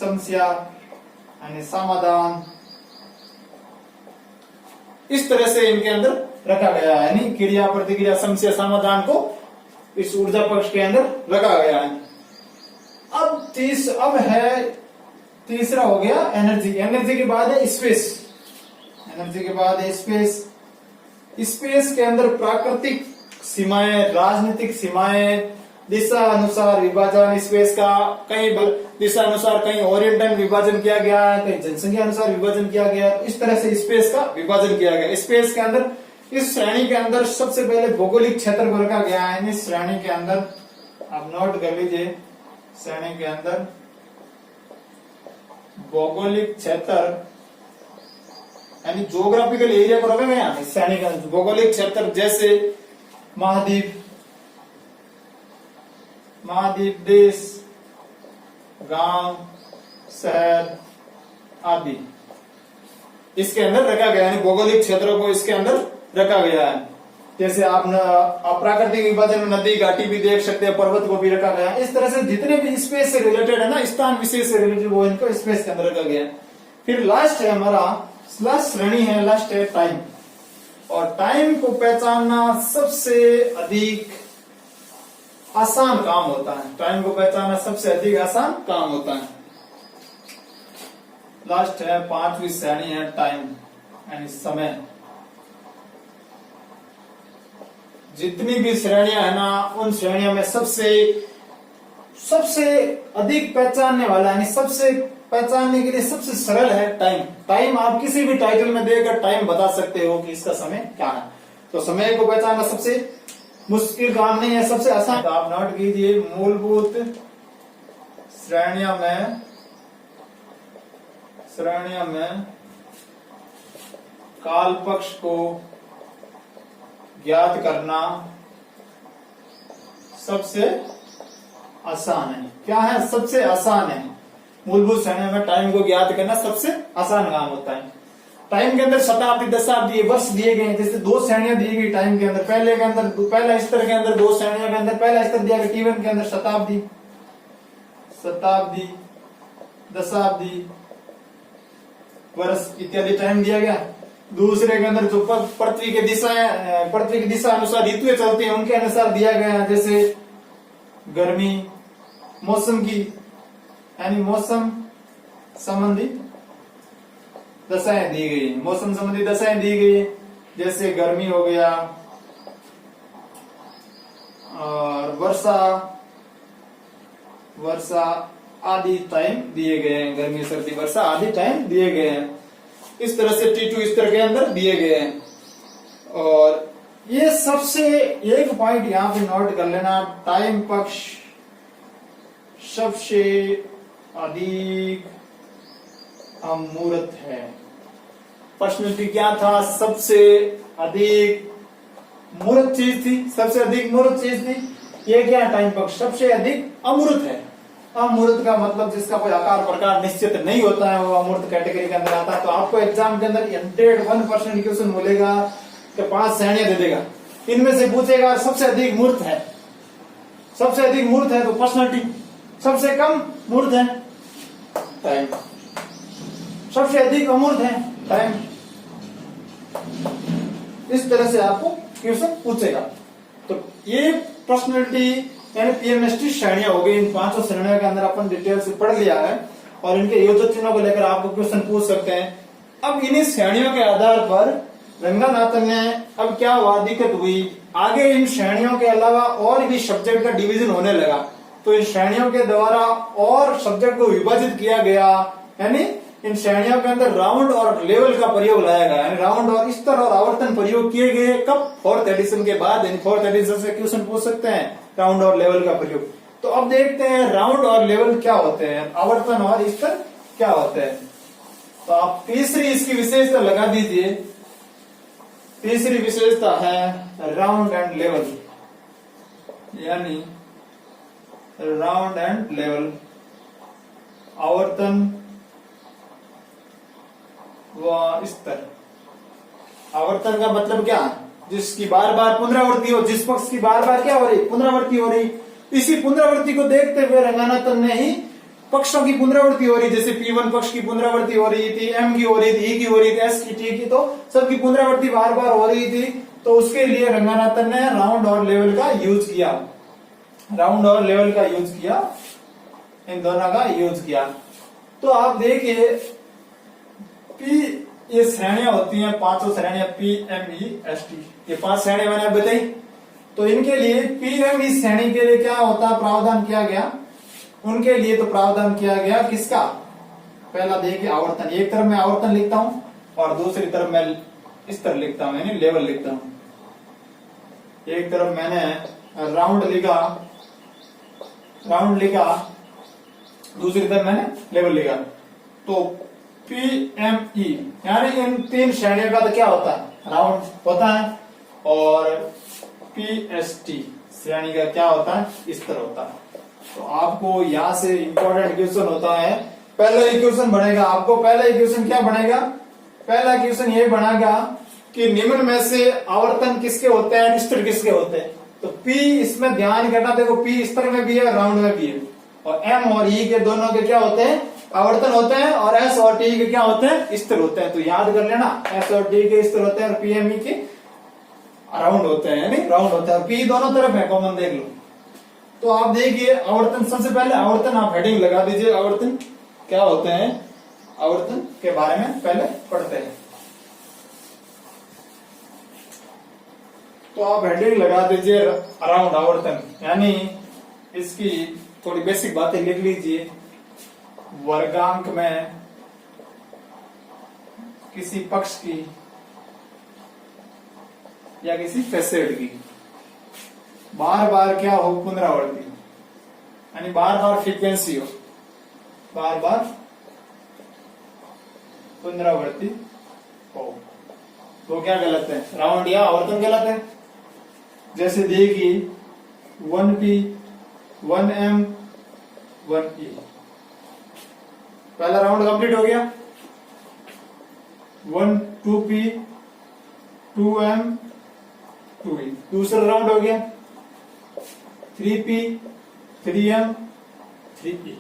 समस्या यानी समाधान, इस तरह से इनके अंदर रखा गया है, यानी क्रिया प्रतिक्रिया समस्या समाधान को इस ऊर्जा पक्ष के अंदर रखा गया है। अब है तीसरा हो गया एनर्जी। एनर्जी के बाद है स्पेस, एनर्जी के बाद है स्पेस। स्पेस के अंदर प्राकृतिक सीमाएं, राजनीतिक सीमाएं, दिशा अनुसार विभाजन, स्पेस का कहीं दिशा अनुसार, कहीं ओरिएंटल विभाजन किया गया है, कहीं जनसंख्या अनुसार विभाजन किया गया है। इस तरह से स्पेस का विभाजन किया गया। स्पेस के अंदर, इस श्रेणी के अंदर सबसे पहले भौगोलिक क्षेत्र को रखा गया है। इस श्रेणी के अंदर आप नोट कर लीजिए, श्रेणी के अंदर भौगोलिक क्षेत्र यानी ज्योग्राफिकल एरिया को रखा गया है। श्रेणी के अंदर भौगोलिक क्षेत्र जैसे महाद्वीप, देश, गांव, शहर आदि इसके अंदर रखा गया है। भौगोलिक क्षेत्रों को इसके अंदर रखा गया है। जैसे आप प्राकृतिक विभाजन में नदी घाटी भी देख सकते हैं, पर्वत को भी रखा गया है। इस तरह से जितने भी स्पेस से रिलेटेड है ना, स्थान विशेष से रिलेटेड, वो इनको स्पेस के अंदर रखा गया है। फिर लास्ट है हमारा, लास्ट श्रेणी है, लास्ट है टाइम। और टाइम को पहचानना सबसे अधिक आसान काम होता है। टाइम को पहचानना सबसे अधिक आसान काम होता है। लास्ट है, पांचवी श्रेणी है टाइम यानी समय। जितनी भी श्रेणियां है ना, उन श्रेणियों में सबसे अधिक पहचानने वाला यानी सबसे पहचानने के लिए सबसे सरल है टाइम। टाइम आप किसी भी टाइटल में देकर टाइम बता सकते हो कि इसका समय क्या है। तो समय को पहचानना सबसे मुश्किल काम नहीं है, सबसे आसान। तो आप नोट कीजिए, मूलभूत श्रेणियों में काल पक्ष को ज्ञात करना सबसे आसान है। क्या है? सबसे आसान है। मूलभूत श्रेणियों में टाइम को ज्ञात करना सबसे आसान काम होता है। टाइम के अंदर शताब्दी, दशाब्दी, वर्ष दिए गए हैं। जैसे दो श्रेणियां दी गई टाइम के अंदर, पहला स्तर के अंदर दो श्रेणियों के अंदर पहला स्तर दिया गया T1 के अंदर शताब्दी, दशाब्दी, वर्ष इत्यादि टाइम दिया गया। दूसरे के अंदर जो पृथ्वी की दिशा अनुसार ऋतुएं चलती हैं उनके अनुसार दिया गया, जैसे गर्मी, मौसम की यानी मौसम संबंधी दशाएं दी गई, मौसम संबंधी दशाएं दी गई, जैसे गर्मी हो गया और वर्षा आदि टाइम दिए गए हैं। गर्मी, सर्दी, वर्षा आदि टाइम दिए गए हैं। इस तरह से T2 स्तर के अंदर दिए गए हैं। और ये सबसे एक पॉइंट यहां पे नोट कर लेना, टाइम पक्ष सबसे अधिक अमूर्त है। प्रश्न क्या था? सबसे अधिक मूर्त चीज थी, सबसे अधिक मूर्त चीज थी। ये क्या? टाइम पक्ष सबसे अधिक अमूर्त है। अमूर्त का मतलब जिसका कोई आकार प्रकार निश्चित नहीं होता है, वो अमूर्त कैटेगरी के अंदर आता है। तो आपको एग्जाम के अंदर 101% क्वेश्चन मिलेगा कि 5 श्रेणियां दे देगा, इनमें से पूछेगा सबसे अधिक मूर्त है। सबसे अधिक मूर्त है तो पर्सनैलिटी, सबसे कम मूर्त है टाइम, सबसे अधिक अमूर्त है टाइम। इस तरह से आपको क्वेश्चन पूछेगा। तो ये पर्सनैलिटी यानी पीएमएसटी श्रेणियां हो गई। इन 5 श्रेणियों के अंदर अपन डिटेल से पढ़ लिया है और इनके योजक चिन्हों को लेकर आपको क्वेश्चन पूछ सकते हैं। अब इन्हीं श्रेणियों के आधार पर रंगनाथन ने अब क्या हुआ, दिक्कत हुई, आगे इन श्रेणियों के अलावा और भी सब्जेक्ट का डिवीजन होने लगा। तो इन श्रेणियों के द्वारा और सब्जेक्ट को विभाजित किया गया, यानी इन श्रेणियों के अंदर राउंड और लेवल का प्रयोग लाया गया, यानी राउंड और स्तर और आवर्तन प्रयोग किए गए कब? फोर्थ एडिशन के बाद। फोर्थ एडिशन से क्वेश्चन पूछ सकते हैं राउंड और लेवल का प्रयोग। तो अब देखते हैं राउंड और लेवल क्या होते हैं, आवर्तन और स्तर क्या होते हैं। तो आप तीसरी इसकी विशेषता लगा दीजिए। तीसरी विशेषता है राउंड एंड लेवल, यानी राउंड एंड लेवल, आवर्तन व स्तर। आवर्तन का मतलब क्या? जिसकी बार बार पुनरावृत्ति हो, जिस पक्ष की बार बार क्या हो रही? पुनरावृत्ति हो रही। इसी पुनरावृत्ति को देखते हुए रंगानाथन ने ही पक्षों की पुनरावृत्ति हो रही, जैसे P1 पक्ष की पुनरावृत्ति हो रही थी, M की हो रही थी, E की हो रही थी, S की, T की, तो सबकी पुनरावृत्ति बार बार हो रही थी। तो उसके लिए रंगानाथन ने राउंड और लेवल का यूज किया, राउंड और लेवल का यूज किया, इन दोनों का यूज किया। तो आप देखिए P, ये श्रेणियां होती हैं, पांचों श्रेणियां P, M, E, S, T, ये 5 श्रेणियां मैंने अब बताई। तो इनके लिए P, M, E श्रेणी के लिए क्या होता है? प्रावधान किया गया उनके लिए। तो प्रावधान किया गया किसका? पहला देखिए आवर्तन। एक तरफ मैं आवर्तन लिखता हूं और दूसरी तरफ मैं स्तर लिखता हूं, यानी लेवल लिखता हूं। एक तरफ मैंने राउंड लिखा, दूसरी तरफ मैंने लेवल लिखा। तो PME यानी इन 3 श्रेणियों का तो क्या होता है? राउंड होता है। और PST श्रेणी का क्या होता है? स्तर होता है। तो आपको यहां से इंपॉर्टेंट इक्वेशन होता है। पहला इक्वेशन बनेगा आपको, पहला इक्वेशन क्या बनेगा? पहला इक्वेशन ये बनेगा कि निम्न में से आवर्तन किसके होते हैं, स्तर किसके होते हैं। तो P, इसमें ध्यान करना, देखो P स्तर में भी है, राउंड में भी है। और M और E के दोनों के क्या होते हैं? आवर्तन होते हैं। और S और T के क्या होते हैं? स्तर होते हैं। तो याद कर लेना, S और T के स्तर होते हैं और PME के राउंड होते हैं, यानी राउंड होता है। और P दोनों तरफ है, कॉमन देख लो। तो आप देखिए आवर्तन, सबसे पहले आवर्तन आप हेडिंग लगा दीजिए। आवर्तन क्या होते हैं? आवर्तन के बारे में पहले पढ़ते हैं। तो आप हेडिंग लगा दीजिए अराउंड आवर्तन, यानी इसकी थोड़ी बेसिक बातें लिख लीजिए। वर्गांक में किसी पक्ष की या किसी फेसेट की बार बार क्या हो? पुनरावृत्ति, यानी बार बार फ्रीक्वेंसी हो, बार बार पुनरावृत्ति हो, तो क्या गलत है? राउंड या आवर्तन गलत है। जैसे देखिए 1P, 1M, 1E, पहला राउंड कंप्लीट हो गया। 2P, 2M, 2E, दूसरा राउंड हो गया। 3P, 3M, 3E।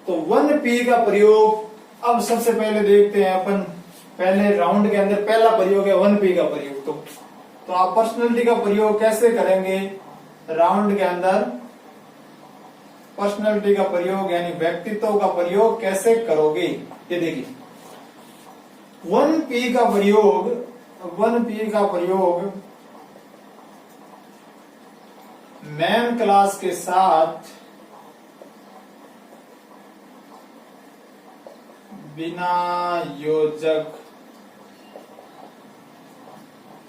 तो 1P का प्रयोग अब सबसे पहले देखते हैं अपन। पहले राउंड के अंदर पहला प्रयोग है 1P का प्रयोग। तो आप पर्सनैलिटी का प्रयोग कैसे करेंगे? राउंड के अंदर पर्सनैलिटी का प्रयोग यानी व्यक्तित्व का प्रयोग कैसे करोगे? ये देखिए 1P का प्रयोग मैन क्लास के साथ बिना योजक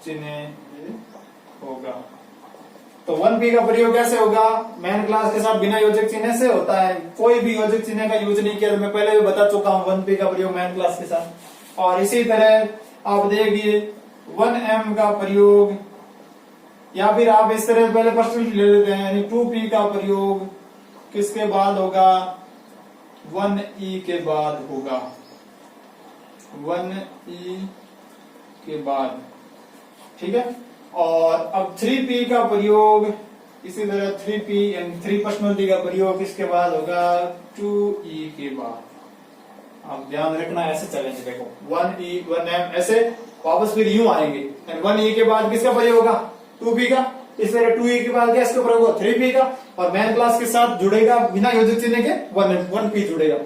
चिन्ह होगा। तो 1P का प्रयोग कैसे होगा? मैन क्लास के साथ बिना योजक चिन्ह से होता है। कोई भी योजक चिन्ह का यूज नहीं किया, तो मैं पहले भी बता चुका हूं 1P का प्रयोग मैन क्लास के साथ। और इसी तरह आप देखिए 1M का प्रयोग, या फिर आप इस तरह पहले पर्सनैलिटी ले लेते हैं, यानी 2P का प्रयोग किसके बाद होगा? 1E के बाद होगा, 1E के बाद, ठीक है। और अब 3P का प्रयोग इसी तरह 3P यानी 3 पर्सनैलिटी का प्रयोग किसके बाद होगा? 2E के बाद। आप ध्यान रखना, ऐसे चलेंगे, देखो 1E 1M ऐसे वापस फिर यूं आएंगे। 1E के बाद किसका प्रयोग होगा? 2P का। इस तरह 2E के बाद किसका प्रयोग होगा? 3P का। और मैन क्लास के साथ जुड़ेगा बिना योजक चिन्ह के 1P जुड़ेगा।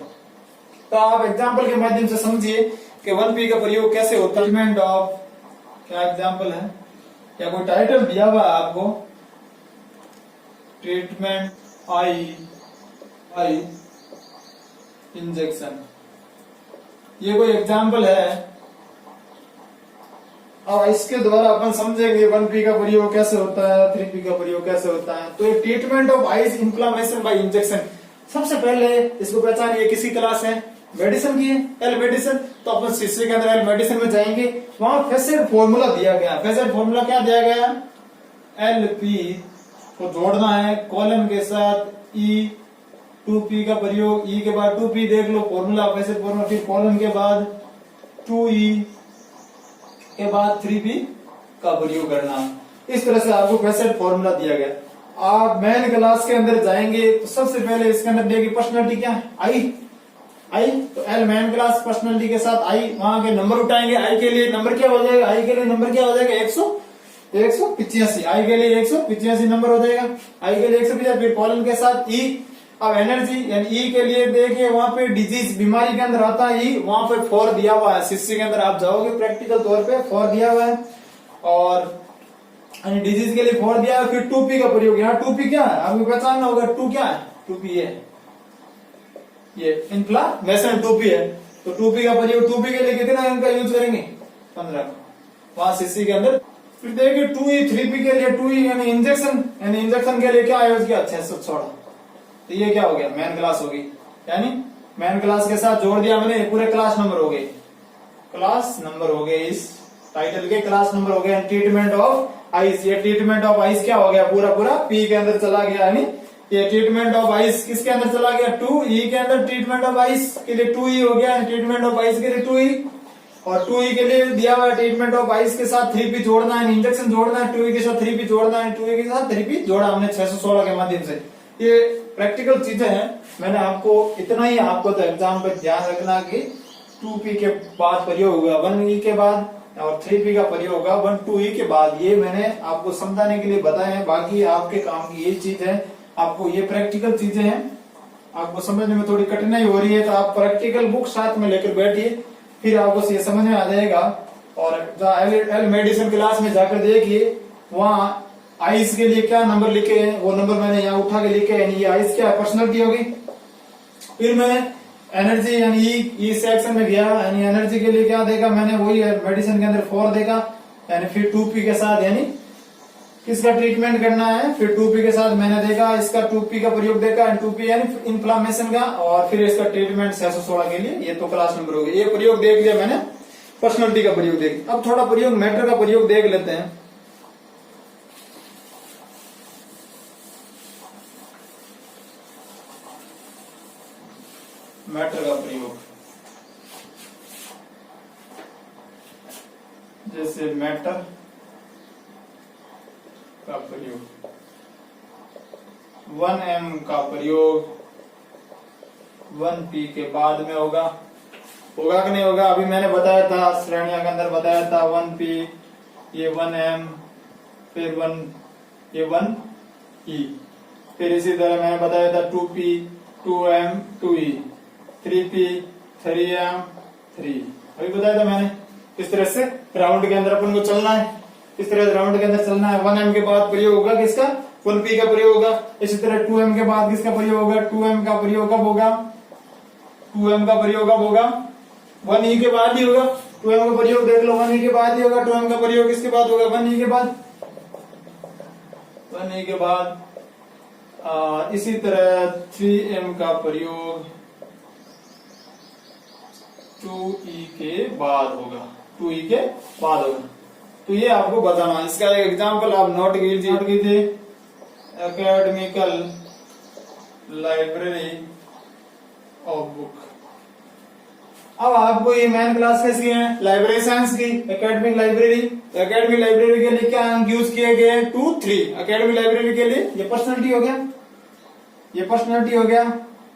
तो आप एग्जाम्पल के माध्यम से समझिए कि 1P का प्रयोग कैसे होता है। ऑफ क्या एग्जाम्पल है या कोई टाइटल दिया हुआ है आपको? ट्रीटमेंट आई इंजेक्शन। ये कोई एग्जाम्पल है। अब इसके द्वारा अपन समझेंगे 1P का प्रयोग कैसे होता है, 3P का प्रयोग कैसे होता है। तो ये treatment of eyes inflammation bye injection. सबसे पहले इसको पहचानिए, किसी क्लास है मेडिसिन की है, एल मेडिसिन। तो अपन शीशे के अंदर एल मेडिसिन में जाएंगे, वहां फेसेड फॉर्मूला दिया गया। फेसेड फॉर्मूला क्या दिया गया? LP को जोड़ना है कॉलन के साथ E, 2P का प्रयोग, E के बाद 2P देख लो फॉर्मूला, फेसेड फॉर्मूला, फिर कॉलन के बाद 2E के बाद 3P का प्रयोग करना। इस तरह से आपको फेसेड फॉर्मूला दिया गया। आप मेन क्लास के अंदर जाएंगे तो सबसे पहले इसके अंदर देगी पर्सनैलिटी क्या है? आई। तो एल मेन क्लास पर्सनैलिटी के साथ आई, वहां के नंबर उठाएंगे। आई के लिए नंबर क्या हो जाएगा? आई के लिए नंबर क्या हो जाएगा? 185। आई के लिए 185 नंबर हो जाएगा। आई के लिए 185। फिर कॉलन के साथ ई। अब एनर्जी यानी ई के लिए देखिए वहां पे डिजीज बीमारी के अंदर आता है ई, वहां पे 4 दिया हुआ है। शीशे के अंदर आप जाओगे प्रैक्टिकल तौर पे 4 दिया हुआ है, और डिजीज के लिए 4 दिया है। फिर 2P का प्रयोग। यहाँ 2P क्या है आपको पहचानना होगा। 2 क्या है? 2P है ये इन्फ्लामेशन 2P है। तो 2P का प्रयोग, 2P के लिए कितना अंक का यूज करेंगे? 15 का, वहां शीशे के अंदर। फिर देखिए 2E 3P के लिए 2E यानी इंजेक्शन, यानी इंजेक्शन के लिए क्या यूज किया? 616। तो ये क्या हो गया? मेन क्लास होगी, यानी मेन क्लास के साथ जोड़ दिया मैंने, पूरे क्लास नंबर हो गए। क्लास नंबर हो गए, इस टाइटल के क्लास नंबर हो गए। ट्रीटमेंट ऑफ आइस, ये ट्रीटमेंट ऑफ आइस क्या हो गया? पूरा P के अंदर चला गया, यानी ये ट्रीटमेंट ऑफ आइस किसके अंदर चला गया? 2E के अंदर। ट्रीटमेंट ऑफ आइस के लिए 2E हो गया, ट्रीटमेंट ऑफ आइस के लिए 2E, और 2E के लिए दिया हुआ ट्रीटमेंट ऑफ आइस के साथ 3P जोड़ना है, इंजेक्शन जोड़ना है। 2E के साथ 3P जोड़ना है, 2E के साथ 3P जोड़ा हमने 616 के माध्यम से। ये प्रैक्टिकल चीजें हैं, मैंने आपको इतना ही, आपको तो एग्जाम पे ध्यान रखना कि 2P के बाद प्रयोग होगा 1E के बाद, और 3P का प्रयोग होगा 1-2E के बाद। ये मैंने आपको समझाने के लिए बताए हैं, बाकी आपके काम की ये चीज है। आपको ये प्रैक्टिकल चीजें हैं, आपको समझने में थोड़ी कठिनाई हो रही है तो आप प्रैक्टिकल बुक साथ में लेकर बैठिए, फिर आपको ये समझ में आ जाएगा। और एल मेडिसिन क्लास में जाकर देखिए, वहां आइस के लिए क्या नंबर लिखे हैं, वो नंबर मैंने यहाँ उठा के लिखे हैं। ये आइस क्या पर्सनैलिटी होगी। फिर मैंने एनर्जी यानी ई सेक्शन में गया, यानी एनर्जी के लिए क्या देखा मैंने? वही मेडिसिन के अंदर 4 देखा, यानी फिर 2P के साथ, यानी किसका ट्रीटमेंट करना है। फिर 2P के साथ मैंने देखा, इसका 2P का प्रयोग देखा, 2P यानी इन्फ्लामेशन का, और फिर इसका ट्रीटमेंट 616 के लिए। ये तो क्लास नंबर हो गया। ये प्रयोग देख लिया मैंने, पर्सनैलिटी का प्रयोग देख। अब थोड़ा प्रयोग मैटर का प्रयोग देख लेते हैं। मैटर का प्रयोग, जैसे मैटर का प्रयोग 1M का प्रयोग 1P के बाद में होगा कि नहीं होगा? अभी मैंने बताया था, श्रेणियों के अंदर बताया था 1P, ये 1M, फिर 1E। फिर इसी तरह मैंने बताया था 2P, 2M, 2E, 3P, 3M, 3। अभी बताया था मैंने। इस तरह से राउंड के अंदर अपन को चलना है, इस तरह से राउंड के अंदर चलना है। 1M के बाद प्रयोग होगा किसका? 1P का प्रयोग होगा। इसी तरह 2M के बाद किसका प्रयोग होगा? 2M का प्रयोग कब होगा? 2M का प्रयोग कब होगा? 1E के बाद ही होगा। 2M का प्रयोग देख लो, 1E के बाद ही होगा। 2M का प्रयोग किसके बाद होगा? 1E के बाद। 1E के बाद इसी तरह 3M का प्रयोग 2E के बाद होगा, 2E के बाद होगा। तो ये आपको बताना। इसका एक एग्जांपल आप नोट कीजिए। Academical library of book. अब आपको ये मेन क्लास कैसी है? लाइब्रेरी साइंस की एकेडमिक लाइब्रेरी। एकेडमिक लाइब्रेरी के लिए क्या अंक यूज किए गए? 2, 3। एकेडमिक लाइब्रेरी के लिए ये पर्सनैलिटी हो गया, ये पर्सनैलिटी हो गया,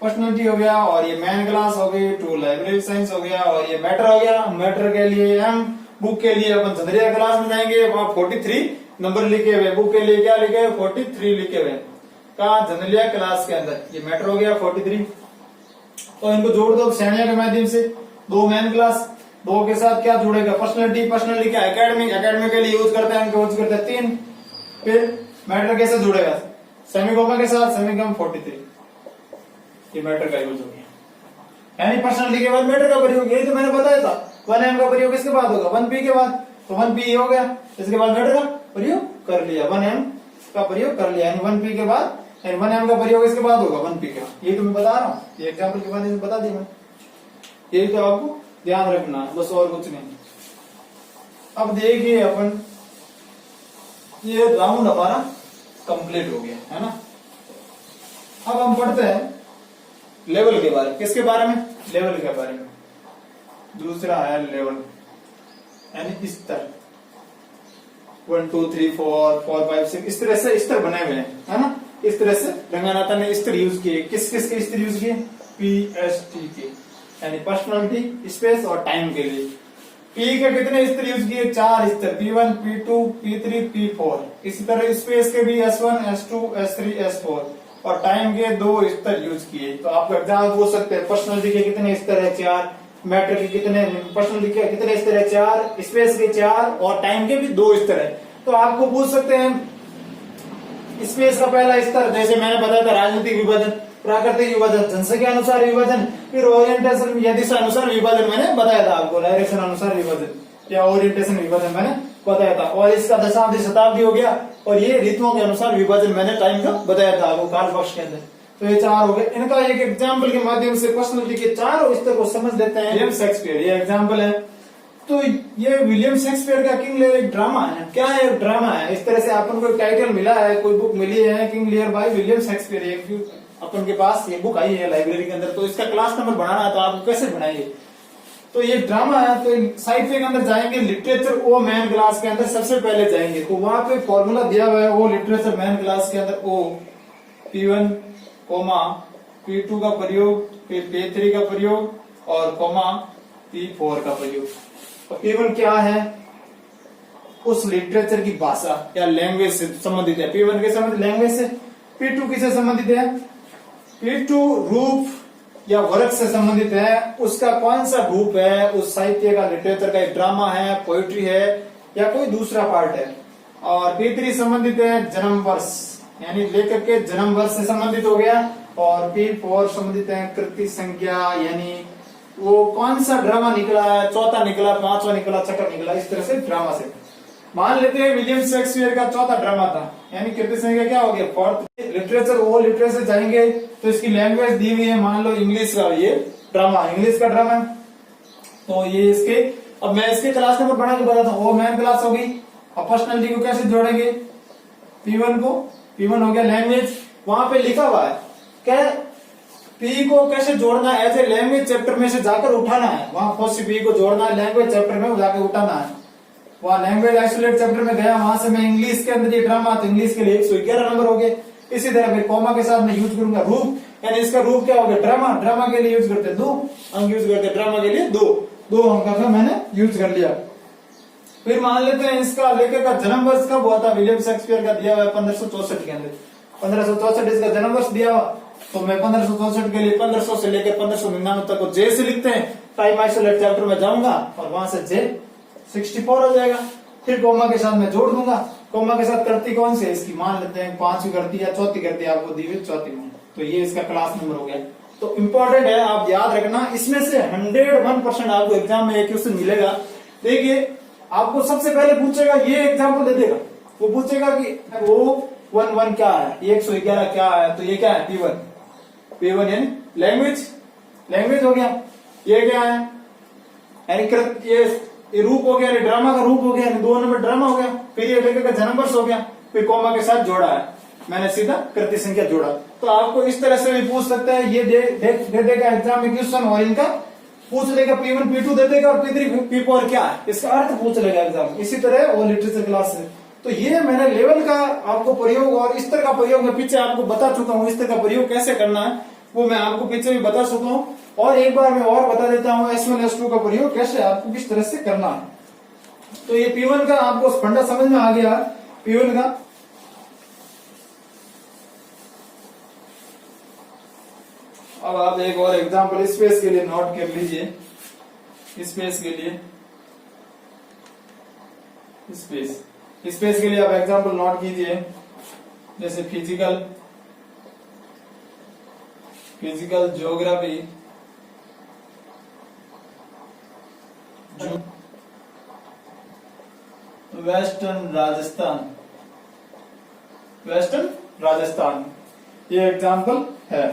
पर्सनैलिटी हो गया, और ये मेन क्लास हो गई 2 लाइब्रेरी साइंस हो गया, और ये मैटर हो गया। मैटर के लिए M, बुक के लिए अपन चंद्रिया क्लास में जाएंगे, वहां 43 नंबर लिखे हुए। बुक के लिए क्या लिखे हुए? 43 लिखे हुए। कहा? जनरलिया क्लास के अंदर। ये मैटर हो गया 43। तो इनको जोड़ दो श्रेणियों के माध्यम से। 2 मेन क्लास, 2 के साथ क्या जुड़ेगा? पर्सनैलिटी। पर्सनैलिटी क्या? एकेडमिक। एकेडमिक के लिए यूज करते हैं, यूज करते हैं 3। फिर मैटर कैसे जुड़ेगा? सेमीकोमा के साथ सेमीकोमा 43, ये मैटर का यूज हो गया। यानी पर्सनालिटी के बाद मैटर का प्रयोग, यही तो मैंने बताया था। 1m का प्रयोग किसके बाद होगा, 1p के बाद, तो 1p हो गया, इसके बाद मैटर का प्रयोग कर लिया, 1m का प्रयोग कर लिया, यानी 1p के बाद, यानी 1m का प्रयोग इसके बाद होगा 1p का। यही तो मैं बता रहा हूँ, ये एग्जाम्पल के बाद बता दी मैं, यही तो आपको ध्यान रखना है, बस और कुछ नहीं। अब देखिए अपन, ये राउंड हमारा कंप्लीट हो गया है ना। अब हम पढ़ते हैं लेवल के बारे में। किसके बारे में, लेवल के बारे में। दूसरा है लेवल, यानी स्तर, 1 2 3 4 4 5 6, इस तरह से स्तर बने हुए हैं, है ना। इस तरह से रंगानाथा ने स्तर यूज किए। किस किस के स्तर यूज किए, PST के, यानी पर्सनालिटी, स्पेस और टाइम के लिए। P के कितने स्तर यूज किए, 4 स्तर, P1 P2 P3 P4। इसी तरह स्पेस के भी S1 S2 S3 S4 और टाइम के 2 स्तर यूज किए। तो आप एग्जाम पूछ सकते हैं, पर्सनालिटी के कितने स्तर है, 4, मैटर के कितने, पर्सनालिटी के कितने स्तर है, 4, स्पेस के 4 और टाइम के भी 2 स्तर है। तो आपको पूछ सकते हैं स्पेस का पहला स्तर, जैसे मैंने बताया था, राजनीतिक विभाजन, प्राकृतिक विभाजन, जनसंख्या अनुसार विभाजन, फिर ओरिएंटेशन या दिशा अनुसार विभाजन मैंने बताया था आपको, डायरेक्शन अनुसार विभाजन या ओरिएंटेशन विभाजन मैंने बताया था। और इसका दशाब्दी शताब्दी हो गया, और ये ऋतुओं के अनुसार विभाजन मैंने टाइम का बताया था आपको काल पक्ष के अंदर। तो ये 4 हो गए। इनका एक एग्जाम्पल के माध्यम से पर्सनालिटी के 4 स्तर को समझ लेते हैं। विलियम शेक्सपियर, ये एग्जाम्पल है। तो ये विलियम शेक्सपियर का किंग लियर एक ड्रामा है। क्या है, एक ड्रामा है। इस तरह से अपन को टाइटल मिला है, कोई बुक मिली है, King Lear by William Shakespeare. अपन के पास ये बुक आई है लाइब्रेरी के अंदर, तो इसका क्लास नंबर बढ़ाना है तो आप कैसे बनाइए। तो ये ड्रामा है, तो साहित्य के अंदर जाएंगे, लिटरेचर ओ मैन क्लास के अंदर सबसे पहले जाएंगे, तो वहां पे फॉर्मूला दिया हुआ है, ओ लिटरेचर मैन क्लास के अंदर ओ P1 कोमा P2 का प्रयोग, फिर P3 का प्रयोग और कोमा P4 का प्रयोग। तो P1 क्या है, उस लिटरेचर की भाषा या लैंग्वेज से संबंधित है। P1 के संबंधित लैंग्वेज से। P2 किससे संबंधित है, P2 रूप या वर्क से संबंधित है। उसका कौन सा रूप है, उस साहित्य का, लिटरेचर का, एक ड्रामा है, पोइट्री है या कोई दूसरा पार्ट है। और P3 संबंधित है जन्म वर्ष, यानी लेखक के जन्म वर्ष से संबंधित हो गया। और P4 संबंधित है कृति संख्या, यानी वो कौन सा ड्रामा निकला है, चौथा निकला, पांचवा निकला, छठा निकला, इस तरह से ड्रामा से। मान लेते हैं विलियम शेक्सपियर का चौथा ड्रामा था, यानी कृति संख्या क्या हो गया, फोर्थ। लिटरेचर वो लिटरेचर जाएंगे तो इसकी लैंग्वेज दी हुई है, मान लो इंग्लिश का, ये ड्रामा इंग्लिश का ड्रामा। तो ये इसके, अब मैं इसके क्लास नंबर बना के बताता हूँ। वो मैन क्लास होगी। अब पर्सनालिटी को कैसे जोड़ेंगे, P1 को, P1 हो गया लैंग्वेज, वहां पे लिखा हुआ है क्या, P को कैसे जोड़ना है, एज ए लैंग्वेज चैप्टर में से जाकर उठाना है। वहां फर्स्ट P को जोड़ना है, लैंग्वेज चैप्टर में जाकर उठाना है। वहां लैंग्वेज आइसोलेट चैप्टर में गया, वहां से मैं इंग्लिश के अंदर ये ड्रामा, तो इंग्लिश के लिए 111 नंबर हो गए। इसी तरह फिर कॉमा के साथ मैं यूज करूंगा रूप, यानी इसका रूप क्या हो गया, ड्रामा। ड्रामा के लिए यूज करते 2 अंक यूज करते, ड्रामा के लिए 2 अंक का मैंने यूज कर लिया। फिर मान लेते हैं इसका लेखक का जन्म वर्ष कब हुआ था, विलियम शेक्सपियर का दिया हुआ है 1564 के अंदर, 1564 इसका जन्म वर्ष दिया हुआ। तो मैं 1564 के लिए 1500 से लेकर 1599 तक को J से लिखते हैं। टाइम आइसोलेट चैप्टर में जाऊंगा और वहां से J64 हो जाएगा। फिर कोमा के साथ मैं जोड़ दूंगा। कोमा के साथ करती कौन सी है इसकी, मान लेते हैं 5वीं करती या 4थी करती आपको दी हुई 4थी में। तो ये इसका क्लास नंबर हो गया। तो इंपॉर्टेंट है, आप याद रखना। इसमें से 101% आपको एग्जाम में एक क्वेश्चन मिलेगा। देखिए आपको सबसे पहले पूछेगा, ये एग्जाम्पल दे देगा, वो पूछेगा कि वो 1 क्या है, 111 क्या है। तो ये क्या है, P1 यानी लैंग्वेज हो गया। ये क्या है, यानी ये रूप हो गया, ड्रामा का रूप हो गया, 2 नंबर ड्रामा हो गया। फिर ये लेखक का जन्म वर्ष हो गया, फिर कॉमा के साथ जोड़ा है मैंने, सीधा कृति संख्या जोड़ा। तो आपको इस तरह से भी पूछ सकता है, ये दे देगा एग्जाम में क्वेश्चन, और इनका पूछ लेगा, P1 P2 दे देगा, और P3 P4 क्या है, इसका अर्थ पूछ लेगा एग्जाम। इसी तरह वो लिटरेचर क्लास है। तो ये मैंने लेवल का आपको प्रयोग और स्तर का प्रयोग मैं पीछे आपको बता चुका हूँ। स्तर का प्रयोग कैसे करना है वो मैं आपको पीछे भी बता चुका हूँ, और एक बार मैं और बता देता हूँ S1 S2 का प्रयोग कैसे आपको किस तरह से करना है। तो ये P1 का आपको फंडा समझ में आ गया, P1 का। अब आप एक और एग्जांपल स्पेस के लिए नोट कर लीजिए। स्पेस के लिए, स्पेस के लिए आप एग्जांपल नोट कीजिए। जैसे फिजिकल ज्योग्राफी, वेस्टर्न राजस्थान ये एग्जाम्पल है।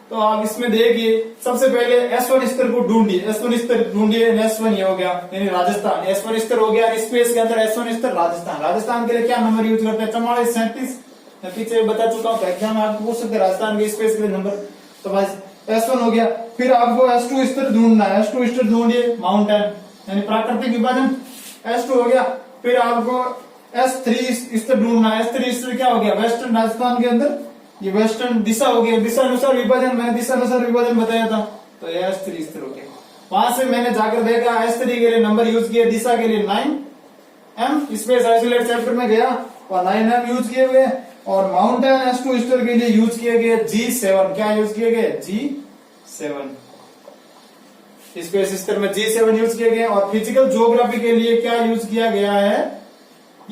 तो आप इसमें देखिए, सबसे पहले S1 स्तर को ढूंढिए, S1 स्तर ढूंढिए, S1 ये हो गया यानी राजस्थान, S1 स्तर हो गया। स्पेस के अंदर S1 स्तर राजस्थान के लिए क्या नंबर यूज करते हैं? 4437। मैं पीछे बता चुका हूँ, एग्जाम में आपको पूछ सकते हैं राजस्थान के स्पेस के लिए नंबर। तो बस S1 हो गया। फिर आपको S2 स्तर ढूंढना है, S2 स्तर ढूंढिए, माउंटेन यानी प्राकृतिक विभाजन, S2 हो गया। फिर आपको S3 स्तर ढूंढना है, S3 स्तर क्या हो गया? वेस्टर्न राजस्थान के अंदर ये वेस्टर्न दिशा हो गया, दिशा अनुसार विभाजन, मैंने दिशा अनुसार विभाजन बताया था, तो ये S3 स्तर हो गया। वहां से मैंने जाकर देखा S3 के लिए नंबर यूज किए, दिशा के लिए 9M, स्पेस आइसोलेट चैप्टर में गया और 9M यूज किए हुए, और माउंटेन S2 स्तर के लिए यूज किए गए G7। क्या यूज किए गए? G7। स्पेस स्तर में G7 यूज किए गए। और फिजिकल ज्योग्राफी के लिए क्या यूज किया गया है?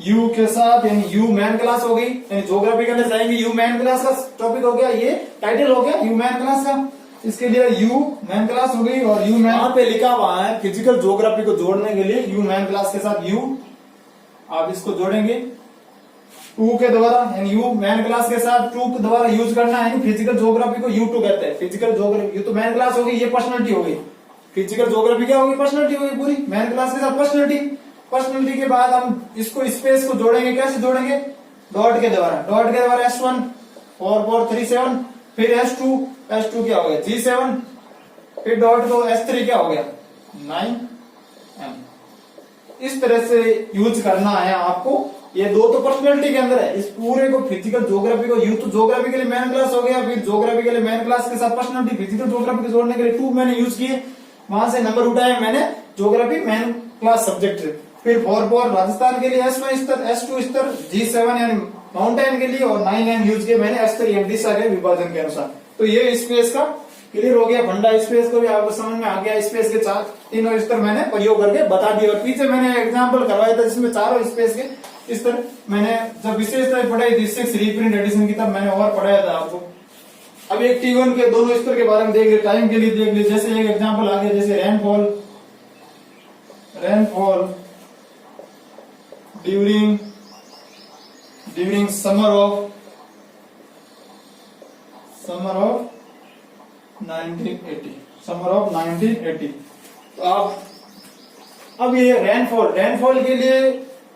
U के साथ, यानी U मैन क्लास हो गई, यानी ज्योग्राफी के अंदर जाएंगे U मैन क्लास का टॉपिक हो गया, ये टाइटल हो गया U मैन क्लास का, इसके लिए U मैन क्लास हो गई। और U मैन पे लिखा हुआ है फिजिकल ज्योग्राफी को जोड़ने के लिए U मैन क्लास के साथ U आप इसको जोड़ेंगे 2 के द्वारा, यानी U मैन क्लास के साथ 2 के द्वारा यूज करना है। फिजिकल ज्योग्राफी को U2 कहते हैं। फिजिकल ज्योग्राफी U तो मैन क्लास हो गई, ये पर्सनैलिटी हो गई। फिजिकल ज्योग्राफी क्या होगी? पर्सनैलिटी होगी पूरी, मैन क्लास के साथ पर्सनैलिटी के बाद हम इसको स्पेस को जोड़ेंगे, कैसे जोड़ेंगे? डॉट के द्वारा S1 4437, फिर S2 क्या हो गया? G7, फिर डॉट को S3 क्या हो गया? 9M। इस तरह से यूज करना है आपको। ये दो तो पर्सनैलिटी के अंदर है, इस पूरे को फिजिकल ज्योग्राफी को U तो ज्योग्राफी के लिए मैन क्लास हो गया, फिर ज्योग्राफी के लिए मैन क्लास के साथ पर्सनैलिटी, फिजिकल ज्योग्राफी को जोड़ने के लिए 2 मैंने यूज किए, वहां से नंबर उठाए मैंने ज्योग्राफी मैन क्लास सब्जेक्ट। फिर 4 राजस्थान के लिए S1 स्तर, S2 स्तर, G7 यानी माउंटेन के लिए, और 9M यूज किए मैंने S3 दिशा के विभाजन के अनुसार। तो ये स्पेस का क्लियर हो गया, फंडा स्पेस को भी आपको समझ में आ गया। स्पेस के तीनों स्तर मैंने प्रयोग करके बता दिए, और पीछे मैंने एग्जाम्पल करवाया था जिसमें चारों स्पेस के स्तर मैंने जब विशेषताएं पढ़ाई थी 6 रीप्रिंट एडिशन की, तब मैंने और पढ़ाया था आपको। अब एक T1 के दोनों स्तर के बारे में देख ले, टाइम के लिए देख ले। जैसे एक एग्जाम्पल आ गया, जैसे रेनफॉल ड्यूरिंग समर ऑफ 1980। तो आप अब ये रेनफॉल के लिए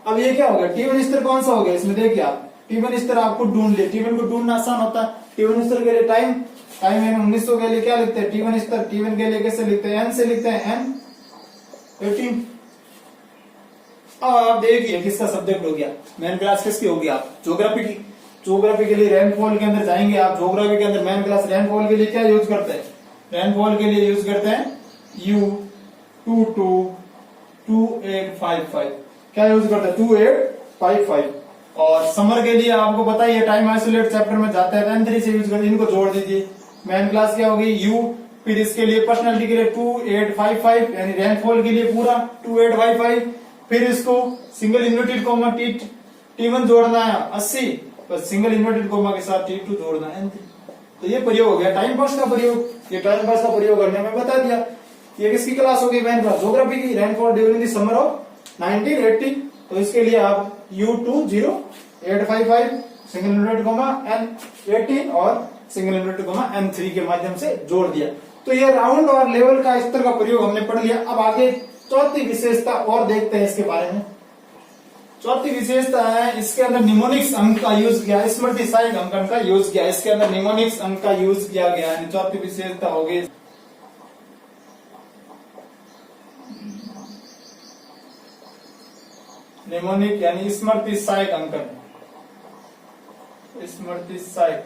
अब ये क्या हो गया? T1 स्तर कौन सा हो गया इसमें? देखिए आप T1 स्तर आपको ढूंढ ले, T1 को ढूंढना आसान होता है। T1 स्तर के लिए टाइम 1900 के लिए क्या लिखते हैं? T1 स्तर, T1 के लिए कैसे लिखते हैं? N से लिखते हैं, N18। अब आप देखिए किसका सब्जेक्ट हो गया? मैन क्लास किसकी होगी? आप ज्योग्राफी की। ज्योग्राफी के लिए रेनफॉल के अंदर जाएंगे आप, ज्योग्राफी के अंदर मैन क्लास। रेनफॉल के लिए क्या यूज करते हैं? रेनफॉल के लिए यूज करते हैं U222855। क्या यूज करते हैं? 2855। और समर के लिए आपको पता ही है, टाइम आइसोलेट चैप्टर में जाता है, N3 से यूज करते हैं, इनको जोड़ दीजिए। मैन क्लास क्या होगी? U, फिर इसके लिए पर्सनैलिटी के लिए 2855, यानी रेनफॉल के लिए पूरा 2855। फिर इसको सिंगल इन्वर्टेड कोमा T1 जोड़ना है 80, पर सिंगल इन्वर्टेड कोमा के साथ T2 जोड़ना है N3। तो ये प्रयोग हो गया टाइम पास का प्रयोग। ये टाइम पास का प्रयोग करने में बता दिया। ये किसकी क्लास होगी? मैन क्लास ज्योग्राफी की। Rainfall during the summer of 1980। तो इसके लिए आप U20855 single inverted coma N18 और सिंगल इन्वर्टेड कोमा N3 के माध्यम से जोड़ दिया। तो ये राउंड और लेवल का स्तर का प्रयोग हमने पढ़ लिया। अब आगे चौथी विशेषता और देखते हैं इसके बारे में। चौथी विशेषता है, इसके अंदर निमोनिक्स अंक का यूज किया, स्मृति सहायक अंकन का यूज किया। इसके अंदर निमोनिक्स अंक का यूज किया गया है। चौथी विशेषता होगी निमोनिक यानी स्मृति सहायक अंकन। स्मृति सहायक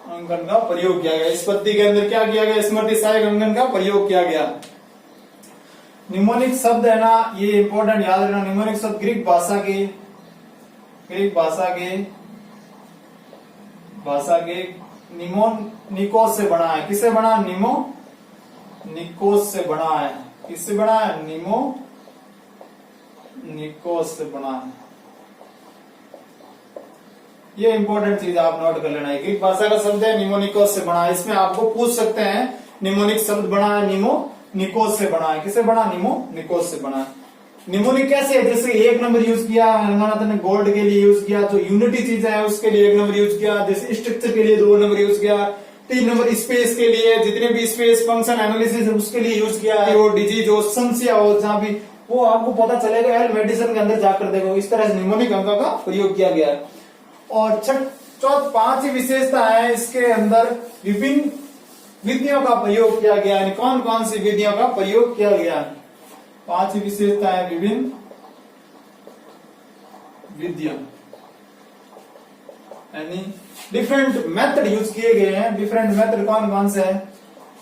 अंकन का प्रयोग किया गया। इस पद्धति के अंदर क्या किया गया? स्मृति सहायक अंकन का प्रयोग किया गया। निमोनिक शब्द है ना, ये इंपॉर्टेंट याद रखना। निमोनिक शब्द ग्रीक भाषा के निमोनिकोस से बना है। किससे बना? निकोस से बना है। किससे बना है? निकोस से बना है। ये इंपॉर्टेंट चीज आप नोट कर लेना है। ग्रीक भाषा का शब्द है निमोनिकोस से बना है। इसमें आपको पूछ सकते हैं निमोनिक शब्द बना है निमोनिकोस से बना है। किससे बना? निमोनिकोस से बना है। निमोनिक कैसे है? जैसे एक नंबर यूज किया रंगनाथन ने गोल्ड के लिए यूज किया, जो यूनिटी चीजें है उसके लिए एक नंबर यूज किया, जैसे स्ट्रक्चर के लिए 2 नंबर यूज किया, 3 नंबर स्पेस के लिए, जितने भी स्पेस फंक्शन एनालिसिस है उसके लिए यूज किया है। वो डिजीज हो, समस्या हो, जहां भी वो आपको पता चलेगा एल मेडिसिन के अंदर जाकर देखो। इस तरह से निमोनिक अंक का प्रयोग किया गया है। और 5 विशेषता है इसके अंदर विभिन्न विधियों का प्रयोग किया गया है। कौन कौन सी विधियों का प्रयोग किया गया है? 5 विशेषता है विभिन्न विधियां, यानी डिफरेंट मेथड यूज किए गए हैं। डिफरेंट मेथड कौन कौन से हैं?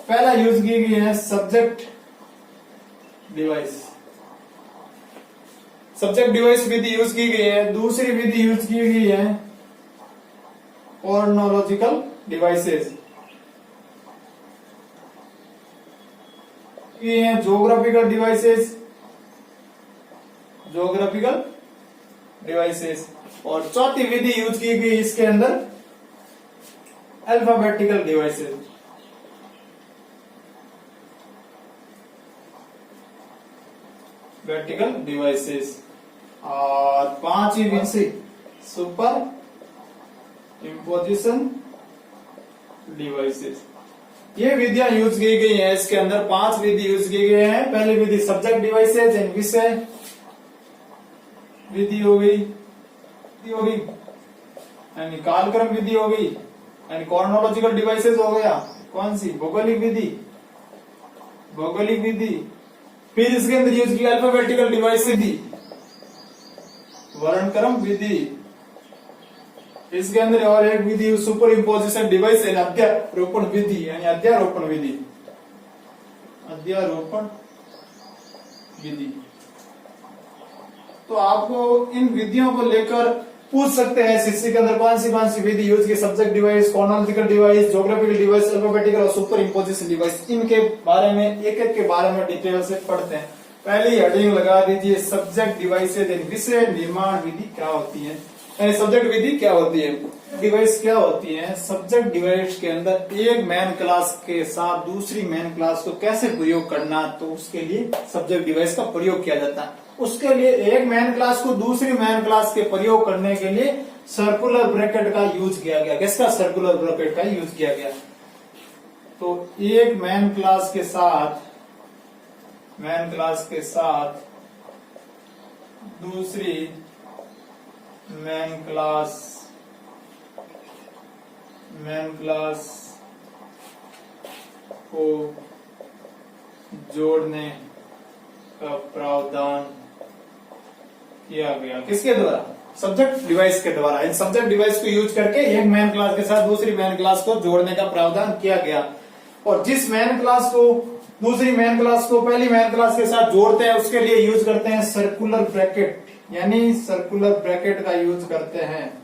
पहला यूज की गई है सब्जेक्ट डिवाइस। सब्जेक्ट डिवाइस विधि यूज की गई है। दूसरी विधि यूज की गई है ऑर्नोलॉजिकल डिवाइसेस। ये हैं ज्योग्राफिकल डिवाइसेस, ज्योग्राफिकल डिवाइसेस। और चौथी विधि यूज की गई इसके अंदर अल्फाबेटिकल डिवाइसेस। Vertical devices. और 5वीं विधि सुपर इम्पोजिशन डिवाइसेस। ये विधियां यूज की गई हैं। इसके अंदर 5 विधि यूज की गए हैं। पहली विधि सब्जेक्ट डिवाइसेज यानी विषय विधि हो गई, यानी कालक्रम विधि हो गई, यानी कॉर्नोलॉजिकल डिवाइसेस हो गया। कौन सी? भौगोलिक विधि, भौगोलिक विधि। फिर इसके अंदर यूज किया अल्फाबेटिकल डिवाइस विधि, वर्णक्रम विधि। इसके अंदर और एक विधि सुपर इम्पोजिशन डिवाइस यानी अध्यारोपण विधि, यानी अध्यारोपण विधि, अध्यारोपण विधि। तो आपको इन विधियों को लेकर पूछ सकते हैं शिष्य के अंदर कौन सी विधि यूज की? Subject device, chronological device, geographical device, alphabetical और सुपर इम्पोजिशन डिवाइस। इनके बारे में एक एक के बारे में डिटेल से पढ़ते हैं। पहली हेडिंग लगा दीजिए सब्जेक्ट डिवाइसेज यानी विषय निर्माण विधि क्या होती है, यानी सब्जेक्ट विधि क्या होती है, डिवाइस क्या होती है। सब्जेक्ट डिवाइस के अंदर एक मेन क्लास के साथ दूसरी मेन क्लास को कैसे प्रयोग करना, तो उसके लिए सब्जेक्ट डिवाइस का प्रयोग किया जाता है। उसके लिए एक मेन क्लास को दूसरी मेन क्लास के प्रयोग करने के लिए सर्कुलर ब्रैकेट का यूज किया गया। किसका? सर्कुलर ब्रैकेट का यूज किया गया। तो एक मेन क्लास के साथ दूसरी मेन क्लास को जोड़ने का प्रावधान किया गया। किसके द्वारा? सब्जेक्ट डिवाइस के द्वारा। इन सब्जेक्ट डिवाइस को यूज करके एक मेन क्लास के साथ दूसरी मेन क्लास को जोड़ने का प्रावधान किया गया। और जिस मेन क्लास को दूसरी मेन क्लास को पहली मेन क्लास के साथ जोड़ते हैं उसके लिए यूज करते हैं सर्कुलर ब्रैकेट, यानी सर्कुलर ब्रैकेट का यूज करते हैं।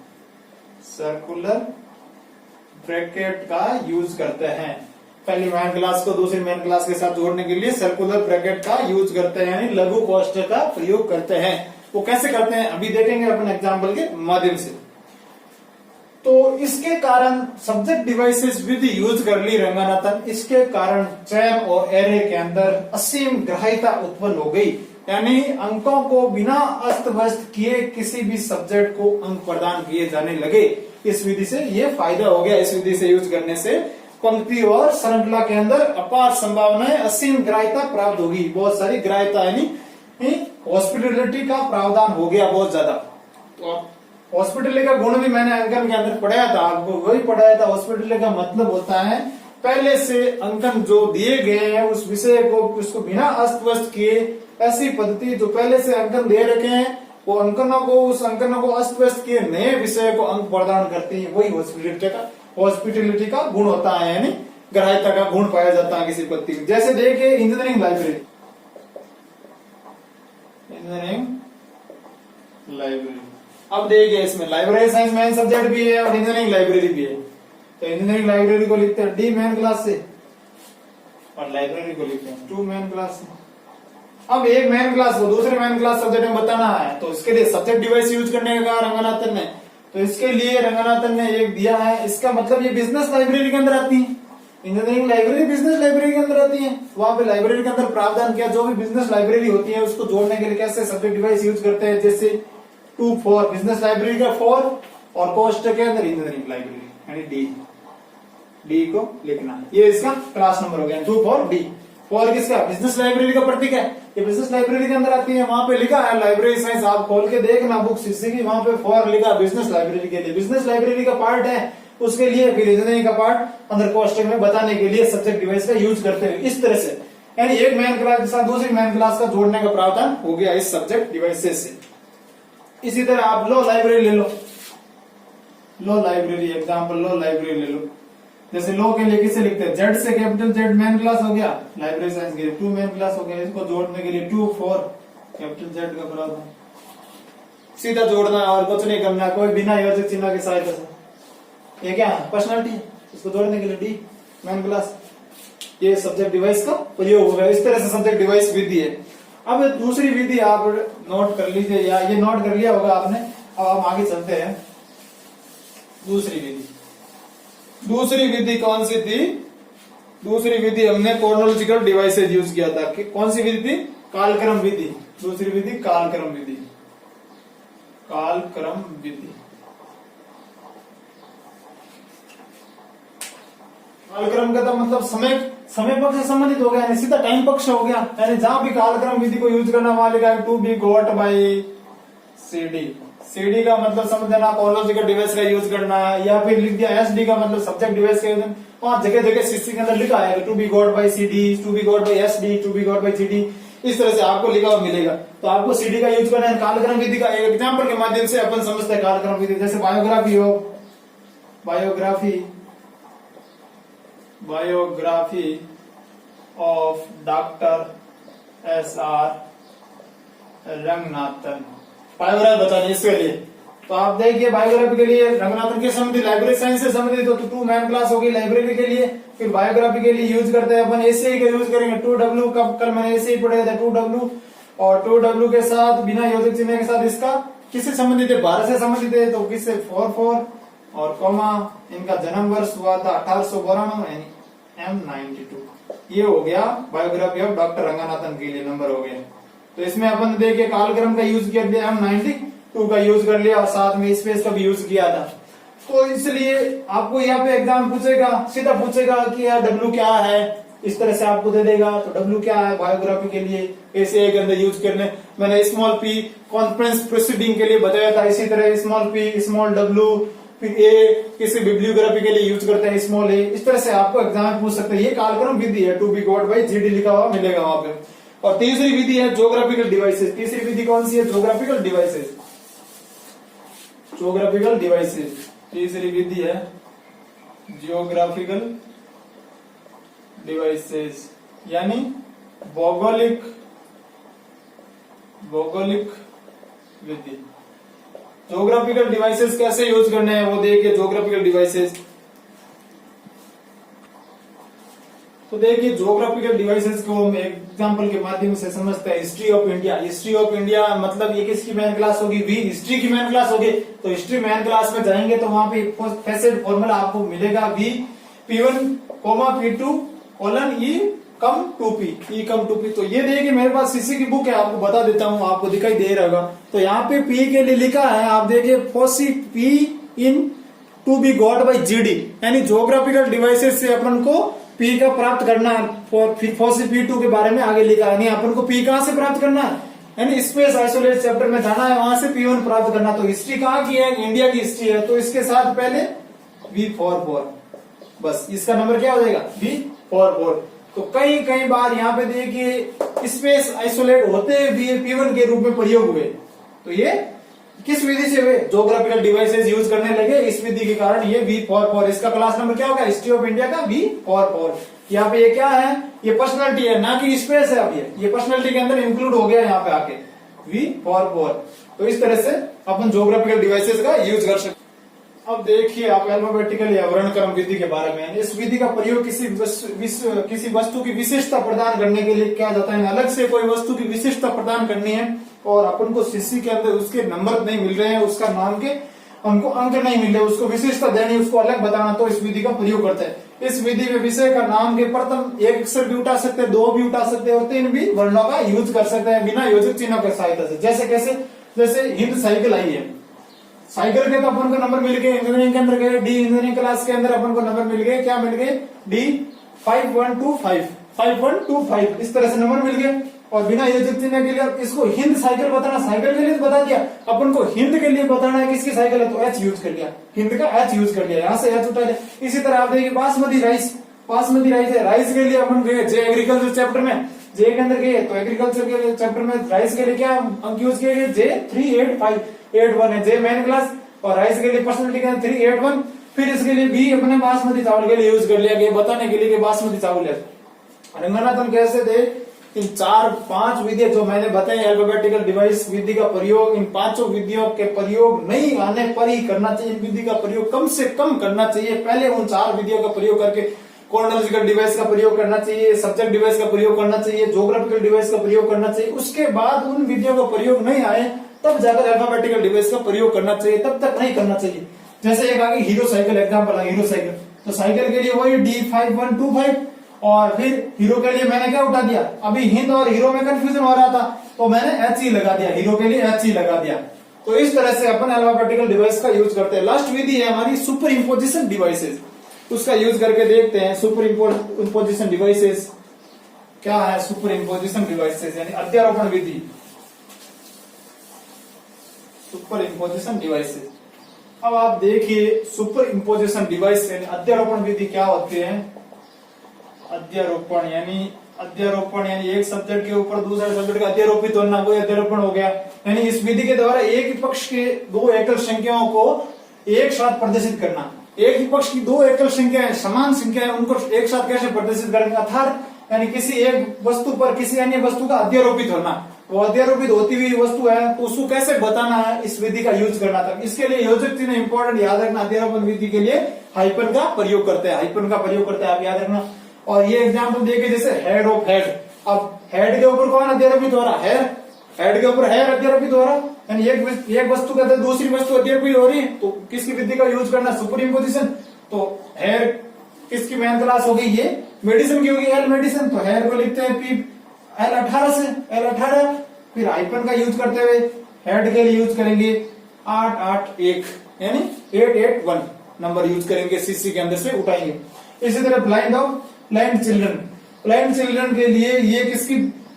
सर्कुलर ब्रैकेट का यूज करते हैं। पहली मेन क्लास को दूसरी मेन क्लास के साथ जोड़ने के लिए सर्कुलर ब्रैकेट का यूज करते हैं, यानी लघु कोष्ठक का प्रयोग करते हैं। वो कैसे करते हैं अभी देखेंगे अपने एग्जाम्पल के माध्यम से। तो इसके कारण सब्जेक्ट डिवाइसेस विधि यूज कर ली रंगनाथन। इसके कारण चयन और एरे के अंदर असीम ग्राह्यता उत्पन्न हो गई, यानी अंकों को बिना अस्त व्यस्त किए किसी भी सब्जेक्ट को अंक प्रदान किए जाने लगे। इस विधि से ये फायदा हो गया। इस विधि से यूज करने से पंक्ति और श्रृंखला के अंदर अपार संभावनाएं, असीम ग्राह्यता प्राप्त होगी। बहुत सारी ग्राह्यता यानी हॉस्पिटलिटी का प्रावधान हो गया बहुत ज्यादा। तो हॉस्पिटलिटी का गुण भी मैंने अंकन के अंदर पढ़ाया था, आपको वही पढ़ाया था। हॉस्पिटलिटी का मतलब होता है पहले से अंकन जो दिए गए हैं उस विषय को उसको बिना अस्त व्यस्त किए, ऐसी पद्धति जो पहले से अंकन दे रखे हैं वो अंकनों को उस अंकनों को अस्त व्यस्त किए नए विषय को अंक प्रदान करती है। वही हॉस्पिटलिटी का गुण होता है, यानी ग्राह्यता का गुण पाया जाता है किसी पद्धति में। जैसे देखिए इंजीनियरिंग लाइब्रेरी, अब देखिए इसमें लाइब्रेरी साइंस मेन सब्जेक्ट भी है और इंजीनियरिंग लाइब्रेरी भी है। तो इंजीनियरिंग लाइब्रेरी को लिखते हैं डी मेन क्लास से और लाइब्रेरी को लिखते हैं 2 मेन क्लास से। अब एक मेन क्लास को दूसरे मेन क्लास सब्जेक्ट में बताना है, तो इसके लिए सब्जेक्ट डिवाइस यूज करने का कहा रंगनाथन ने। तो इसके लिए रंगनाथन ने एक दिया है, इसका मतलब ये बिजनेस लाइब्रेरी के अंदर आती है। इंजीनियरिंग लाइब्रेरी बिजनेस लाइब्रेरी के अंदर आती है। वहां पे लाइब्रेरी के अंदर प्रावधान किया, जो भी बिजनेस लाइब्रेरी होती है उसको जोड़ने के लिए कैसे सब्जेक्ट डिवाइस यूज करते हैं, जैसे 2 4 बिजनेस लाइब्रेरी का 4 और कोष्टक के अंदर इंजीनियरिंग लाइब्रेरी यानी डी को लिखना। ये इसका क्लास नंबर हो गया 2 4 डी। 4 किसका, बिजनेस लाइब्रेरी का प्रतीक है, ये बिजनेस लाइब्रेरी के अंदर आती है। वहां पे लिखा है लाइब्रेरी साइंस, आप खोल के देखना बुक सीसी की, वहां पे 4 लिखा बिजनेस लाइब्रेरी के लिए, बिजनेस लाइब्रेरी का पार्ट है उसके लिए। फिर इंजीनियरिंग का पार्ट अंदर कोष्टक में बताने के लिए सब्जेक्ट डिवाइस का यूज करते हैं इस तरह से। यानी एक मेन क्लास के साथ दूसरी मेन क्लास का जोड़ने का प्रावधान हो गया इस सब्जेक्ट डिवाइसेस से। इसी तरह आप लो लाइब्रेरी ले लो, लो लाइब्रेरी एग्जाम्पल, लो लाइब्रेरी ले लो। जैसे लो के लिए किसे लिखते हैं, जेड से कैपिटल जेड मेन क्लास हो गया, लाइब्रेरी साइंस के लिए 2 मेन क्लास हो गया। इसको जोड़ने के लिए 2 4 कैपिटल जेड का प्रावधान, सीधा जोड़ना है और कुछ नहीं करना, कोई बिना योजक चिन्ह की सहायता से। ये क्या है, पर्सनालिटी, इसको जोड़ने के लिए डी मेन क्लास। ये सब्जेक्ट डिवाइस का प्रयोग होगा, इस तरह से सब्जेक्ट डिवाइस विधि है। अब दूसरी विधि आप नोट कर लीजिए, या ये नोट कर लिया होगा आपने। अब हम आगे चलते हैं। दूसरी विधि, दूसरी विधि कौन सी थी, दूसरी विधि हमने क्रोनोलॉजिकल डिवाइसेज यूज किया था। कि कौन सी विधि थी, कालक्रम विधि। दूसरी विधि कालक्रम विधि, कालक्रम विधि। कालक्रम का तो मतलब समय पक्ष से संबंधित हो गया, यानी सीधा टाइम पक्ष हो गया। यानी जहां भी कालक्रम विधि को यूज करना वहां लिखा है to be got by CD. CD का मतलब समझ लेना क्रोनोलॉजिकल डिवाइस का यूज करना, या फिर लिख दिया एसडी का मतलब सब्जेक्ट डिवाइस का यूज। वहां जगह जगह सीसी के अंदर लिखा है to be got by CD, to be got by SD, to be got by CD, इस तरह से आपको लिखा हुआ मिलेगा। तो आपको सीडी का यूज करना है। कालक्रम विधि का एक एग्जाम्पल के माध्यम से अपन समझते हैं कालक्रम विधि। जैसे बायोग्राफी हो, biography of doctor SR. Ranganathan, biography बतानी इसके लिए। तो आप देखिए बायोग्राफी के लिए रंगनाथन के संबंधित लाइब्रेरी साइंस से संबंधित तो 2 मेन क्लास होगी लाइब्रेरी के लिए। फिर बायोग्राफी के लिए यूज करते हैं अपन एसीआई का यूज करेंगे 2W का, कल मैंने एसीआई पढ़ाया था 2W, और 2W के साथ बिना योजक चिन्ह के साथ इसका किससे संबंधित है, भारत से संबंधित है। तो किससे 4 और कॉमा, इनका जन्म वर्ष हुआ था 1892 यानी M92। ये हो गया बायोग्राफी ऑफ डॉक्टर रंगनाथन के लिए नंबर हो गया। तो इसमें अपन देखिए कालक्रम का यूज किया, M92 का यूज कर लिया और साथ में स्पेस का भी यूज किया था। तो इसलिए आपको यहाँ पे एग्जाम पूछेगा, सीधा पूछेगा कि यार W क्या है, इस तरह से आपको दे देगा। तो W क्या है बायोग्राफी के लिए एसीआई के अंदर यूज करने, मैंने स्मॉल p कॉन्फ्रेंस प्रोसीडिंग के लिए बताया था। इसी तरह स्मॉल p, स्मॉल W, फिर ए किसी बिब्लियोग्राफी के लिए यूज करते हैं स्मॉल ए। इस तरह से आपको एग्जाम में पूछ सकते हैं। ये कालक्रम विधि है, to be got by GD लिखा हुआ मिलेगा वहां पे। और तीसरी विधि है ज्योग्राफिकल डिवाइसेस। तीसरी विधि कौन सी है, ज्योग्राफिकल डिवाइसेस। ज्योग्राफिकल डिवाइसेस तीसरी विधि है ज्योग्राफिकल डिवाइसेस, यानी भौगोलिक विधि। ज्योग्राफिकल डिवाइसेस कैसे यूज करने हैं वो देखिए। ज्योग्राफिकल डिवाइसेस, तो देखिए ज्योग्राफिकल डिवाइसेस को हम एग्जांपल के माध्यम से समझते हैं। History of India, history of India मतलब ये किसकी मेन क्लास होगी, वी हिस्ट्री की मेन क्लास होगी। तो हिस्ट्री मेन क्लास में जाएंगे तो वहां पे फैसेट फॉर्मूला आपको मिलेगा v P1, P2 colon E come to P. तो ये देखिए मेरे पास सीसी की बुक है, आपको बता देता हूँ, आपको दिखाई दे रहा होगा। तो यहाँ पे पी के लिए लिखा है, आप देखिए फॉसी P in to be got by GD, यानी ज्योग्राफिकल डिवाइसेस से अपन को पी का प्राप्त करना है। फिर फॉसी P2 के बारे में आगे लिखा है, नहीं अपन को पी कहां से प्राप्त करना है, यानी स्पेस आइसोलेट चैप्टर में जाना है, वहां से P1 प्राप्त करना। तो हिस्ट्री कहाँ की है, इंडिया की हिस्ट्री है। तो इसके साथ पहले V44, बस इसका नंबर क्या हो जाएगा V44। तो कई बार यहाँ पे देखिए स्पेस आइसोलेट होते हुए P1 के रूप में प्रयोग हुए। तो ये किस विधि से हुए, ज्योग्राफिकल डिवाइसेस यूज करने लगे, इस विधि के कारण ये V44। इसका क्लास नंबर क्या होगा, हिस्ट्री ऑफ इंडिया का V44। यहाँ पे ये क्या है, ये पर्सनैलिटी है ना कि स्पेस है। अब ये पर्सनैलिटी के अंदर इंक्लूड हो गया यहाँ पे आके V44। तो इस तरह से अपन ज्योग्राफिकल डिवाइसेस का यूज कर सकते। अब देखिए आप अल्फाबेटिकल या वर्णक्रम विधि के बारे में। इस विधि का प्रयोग किसी वस्तु की विशेषता प्रदान करने के लिए किया जाता है। अलग से कोई वस्तु की विशेषता प्रदान करनी है और अपन को सीसी के अंदर उसके नंबर नहीं मिल रहे हैं उसका नाम के, हमको अंक नहीं मिले, उसको विशेषता देनी, उसको अलग बताना, तो इस विधि का प्रयोग करते हैं। इस विधि में विषय का नाम के प्रथम एक अक्षर भी उठा सकते हैं, 2 भी उठा सकते हैं और 3 भी वर्णों का यूज कर सकते हैं बिना योजक चिन्हों के सहायता से। जैसे कैसे, जैसे हिंद साइकिल आई है, साइकिल के तो अपन को नंबर मिल गए, इंजीनियरिंग के अंदर गए, डी इंजीनियरिंग क्लास के अंदर अपन को नंबर मिल गए, क्या मिल गए, डी 5125 इस तरह से नंबर मिल गए। और बिना योजक चिन्ह के लिए इसको हिंद साइकिल बताना, साइकिल के लिए बता दिया, अपन को हिंद के लिए बताना है किसकी साइकिल है, तो एच यूज कर लिया, हिंद का एच यूज कर लिया, यहाँ से एच उठा लिया। इसी तरह आप देखिए बासमती राइस, बासमती राइस है, राइस के लिए अपन गए जे एग्रीकल्चर चैप्टर में, जे के अंदर गए तो एग्रीकल्चर के चैप्टर में राइस के लिए क्या अंक यूज किए गए, जे 38581 है, जे मेन क्लास, और राइस के लिए पर्सनलिटी का 381। फिर इसके लिए भी अपने बासमती चावल के लिए यूज कर लिया गया, बताने के लिए कि बासमती चावल है। रंगनाथन कैसे थे, इन 4-5 विधियां जो मैंने बताई अल्फाबेटिकल डिवाइस विधि का प्रयोग, इन 5 विधियों के प्रयोग नहीं आने पर ही करना चाहिए, इन विधि का प्रयोग कम से कम करना चाहिए। पहले उन 4 विधियों का प्रयोग करके क्रोनोलॉजिकल डिवाइस का प्रयोग करना चाहिए, सब्जेक्ट डिवाइस का प्रयोग करना चाहिए, ज्योग्राफिकल डिवाइस का प्रयोग करना चाहिए। उसके बाद उन विधियों का प्रयोग नहीं आए तब जाकर अल्फाबेटिकल डिवाइस का प्रयोग करना चाहिए, तब तक नहीं करना चाहिए। जैसे एक आगे हीरो साइकिल एग्जाम्पल है, हीरो साइकिल, तो साइकिल के लिए वही D5125 और फिर हीरो के लिए मैंने क्या उठा दिया, अभी हिंद और हीरो में कंफ्यूजन हो रहा था तो मैंने HE लगा दिया, हीरो के लिए HE लगा दिया। तो इस तरह से अपन अल्फाबेटिकल डिवाइस का यूज करते हैं। लास्ट विधि है हमारी सुपर इम्पोजिशन डिवाइसेस, उसका यूज करके देखते हैं। सुपर इम्पोजिशन डिवाइसेस क्या है, सुपर इम्पोजिशन डिवाइसेस यानी अध्यारोपण विधि, सुपर इम्पोजिशन डिवाइसेस। अब आप देखिए सुपर इम्पोजिशन डिवाइस यानी अध्यारोपण विधि क्या होती है। अध्यारोपण यानी एक सब्जेक्ट के ऊपर दूसरे सब्जेक्ट का अध्यारोपित होना, वो अध्यारोपण हो गया। यानी इस विधि के द्वारा एक ही पक्ष के 2 एकल संख्याओं को एक साथ प्रदर्शित करना। एक ही पक्ष की 2 एकल संख्याएं, समान संख्याएं, उनको एक साथ कैसे प्रदर्शित करेंगे, अर्थात यानी किसी एक वस्तु पर किसी अन्य वस्तु का अध्यारोपित होना, वो अध्यारोपित होती हुई वस्तु है तो उसको कैसे बताना है, इस विधि का यूज करना था। इसके लिए योजक चिन्ह इंपॉर्टेंट याद रखना, अध्यारोपण विधि के लिए हाइपन का प्रयोग करते हैं, हाइपन का प्रयोग करते हैं, आप याद रखना। और ये एग्जाम्पल देखिए जैसे हेड ऑफ हेड, अब हेड के ऊपर कौन अध्यारोपित हो रहा है, हेड के ऊपर हेयर अध्यारोपित हो रहा, यानी एक वस्तु के अंदर दूसरी वस्तु अध्यारोपित हो रही है, तो किसकी विधि का यूज करना, सुपर इम्पोजिशन। तो हेयर किसकी मेन क्लास हो गई, ये मेडिसिन की होगी, एल मेडिसिन, तो हेयर को लिखते हैं पी L18 से, L18। फिर हाइपन का यूज करते हुए हेड के लिए यूज करेंगे 881 यानी 881 नंबर यूज करेंगे, सीसी के अंदर से उठाएंगे। इसी तरह ब्लाइंड चिल्ड्रन के लिए ये किसकी,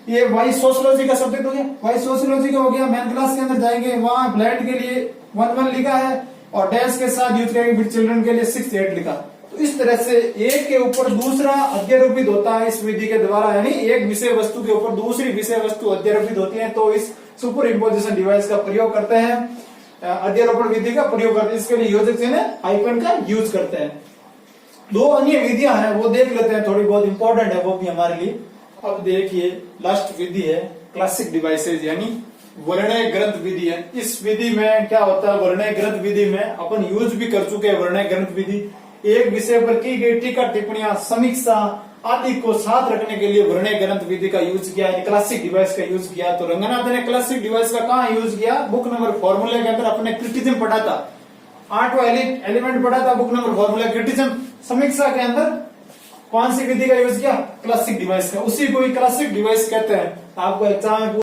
ये वाई सोशियोलॉजी का सब्जेक्ट हो गया, वाई सोशियोलॉजी का हो गया, मेन क्लास के अंदर जाएंगे, वहां ब्लाइंड के लिए 11 लिखा है और डैश के साथ यूज करेंगे, फिर चिल्ड्रन के लिए 68 लिखा। तो इस तरह से एक के ऊपर दूसरा अध्यारोपित होता है इस विधि के द्वारा, यानी एक विषय वस्तु के ऊपर दूसरी विषय वस्तु अध्यारोपित होती है, तो इस सुपर इम्पोजिशन डिवाइस का प्रयोग करते हैं, अध्यारोपण विधि का प्रयोग करते हैं। इसके लिए योजक चिन्ह हाइपन का यूज करते हैं। 2 अन्य विधियां हैं वो देख लेते हैं, थोड़ी बहुत इंपॉर्टेंट है वो भी हमारे लिए। अब देखिए लास्ट विधि है क्लासिक डिवाइसेज यानी वर्णय ग्रंथ विधि है। इस विधि में क्या होता है, वर्णय ग्रंथ विधि में अपन यूज भी कर चुके हैं। वर्णय ग्रंथ विधि एक विषय पर की गई टीका टिप्पणियां, समीक्षा आदि को साथ रखने के लिए वर्णय ग्रंथ विधि का यूज किया, क्लासिक डिवाइस का यूज किया। तो रंगनाथ ने क्लासिक डिवाइस का कहाँ यूज किया, बुक नंबर फॉर्मूले के अंदर अपने क्रिटिज्म पढ़ा था, 8वां एलिमेंट पढ़ा था बुक नंबर फॉर्मूला क्रिटिज्म। समीक्षा के अंदर कौन सी विधि का यूज किया, क्लासिक डिवाइस का, उसी को ही क्लासिक डिवाइस कहते हैं। आपको एग्जाम में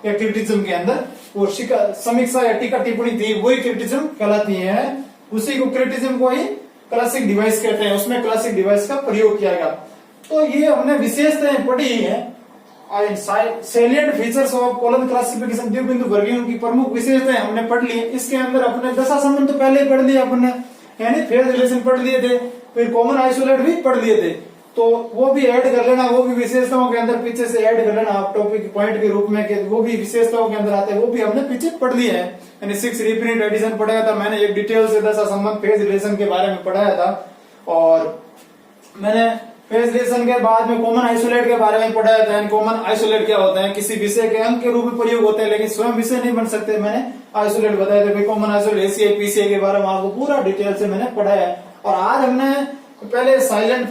या क्रिटिज्म के अंदर वो समीक्षा या टीका टिप्पणी थी, वही क्रिटिज्म कहलाती है, उसी को क्रिटिज्म को ही क्लासिक डिवाइस कहते हैं, उसमें क्लासिक डिवाइस का प्रयोग किया गया। तो ये हमने विशेषताएं पढ़ी है, salient features of colon classification, द्विबिंदु वर्गीकरण की प्रमुख विशेषताएं हमने पढ़ ली। इसके अंदर अपने दशा संबंध तो पहले ही पढ़ लिया अपने, यानी फेज रिलेशन पढ़ लिए थे, फिर कॉमन आइसोलेट भी पढ़ लिए थे, तो वो भी ऐड कर लेना, वो भी विशेषताओं के अंदर पीछे से ऐड कर लेना आप टॉपिक पॉइंट के रूप में, कि वो भी विशेषताओं के अंदर आते हैं, वो भी हमने पीछे पढ़ लिए हैं। यानी 6 रिप्रिंट एडिशन पढ़ाया था मैंने, एक डिटेल से दशा संबंध फेज रिलेशन के बारे में पढ़ाया था, और मैंने फेज रिलेशन के बाद में कॉमन आइसोलेट के बारे में पढ़ाया था। कॉमन आइसोलेट क्या होता है, किसी विषय के अंग के रूप में प्रयोग होते हैं लेकिन स्वयं विषय नहीं बन सकते, मैंने आइसोलेट बताया था। कॉमन आइसोलेट एसीआई पीसीआई के बारे में आपको पूरा डिटेल से मैंने पढ़ाया है। और आज हमने पहले साइलेंट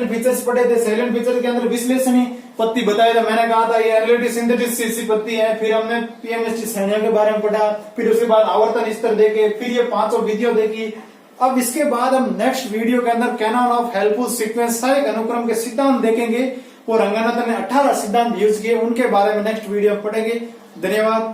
फीचर्स पढ़े थे। साइलेंट फीचर के अंदर विश्लेषणी पत्ती बताया था, मैंने कहा था ये एनालिटिक सिंथेटिक सी पत्ती है। फिर हमने पीएमएसटी श्रेणियों के बारे में पढ़ा, फिर उसके बाद आवर्तन स्तर देखे, फिर ये 500 वीडियो देखी। अब इसके बाद हम नेक्स्ट वीडियो के अंदर कैनन ऑफ हेल्पफुल सीक्वेंस सहायक अनुक्रम के सिद्धांत देखेंगे और रंगनाथन ने 18 सिद्धांत यूज किए, उनके बारे में नेक्स्ट वीडियो में पढ़ेंगे। धन्यवाद।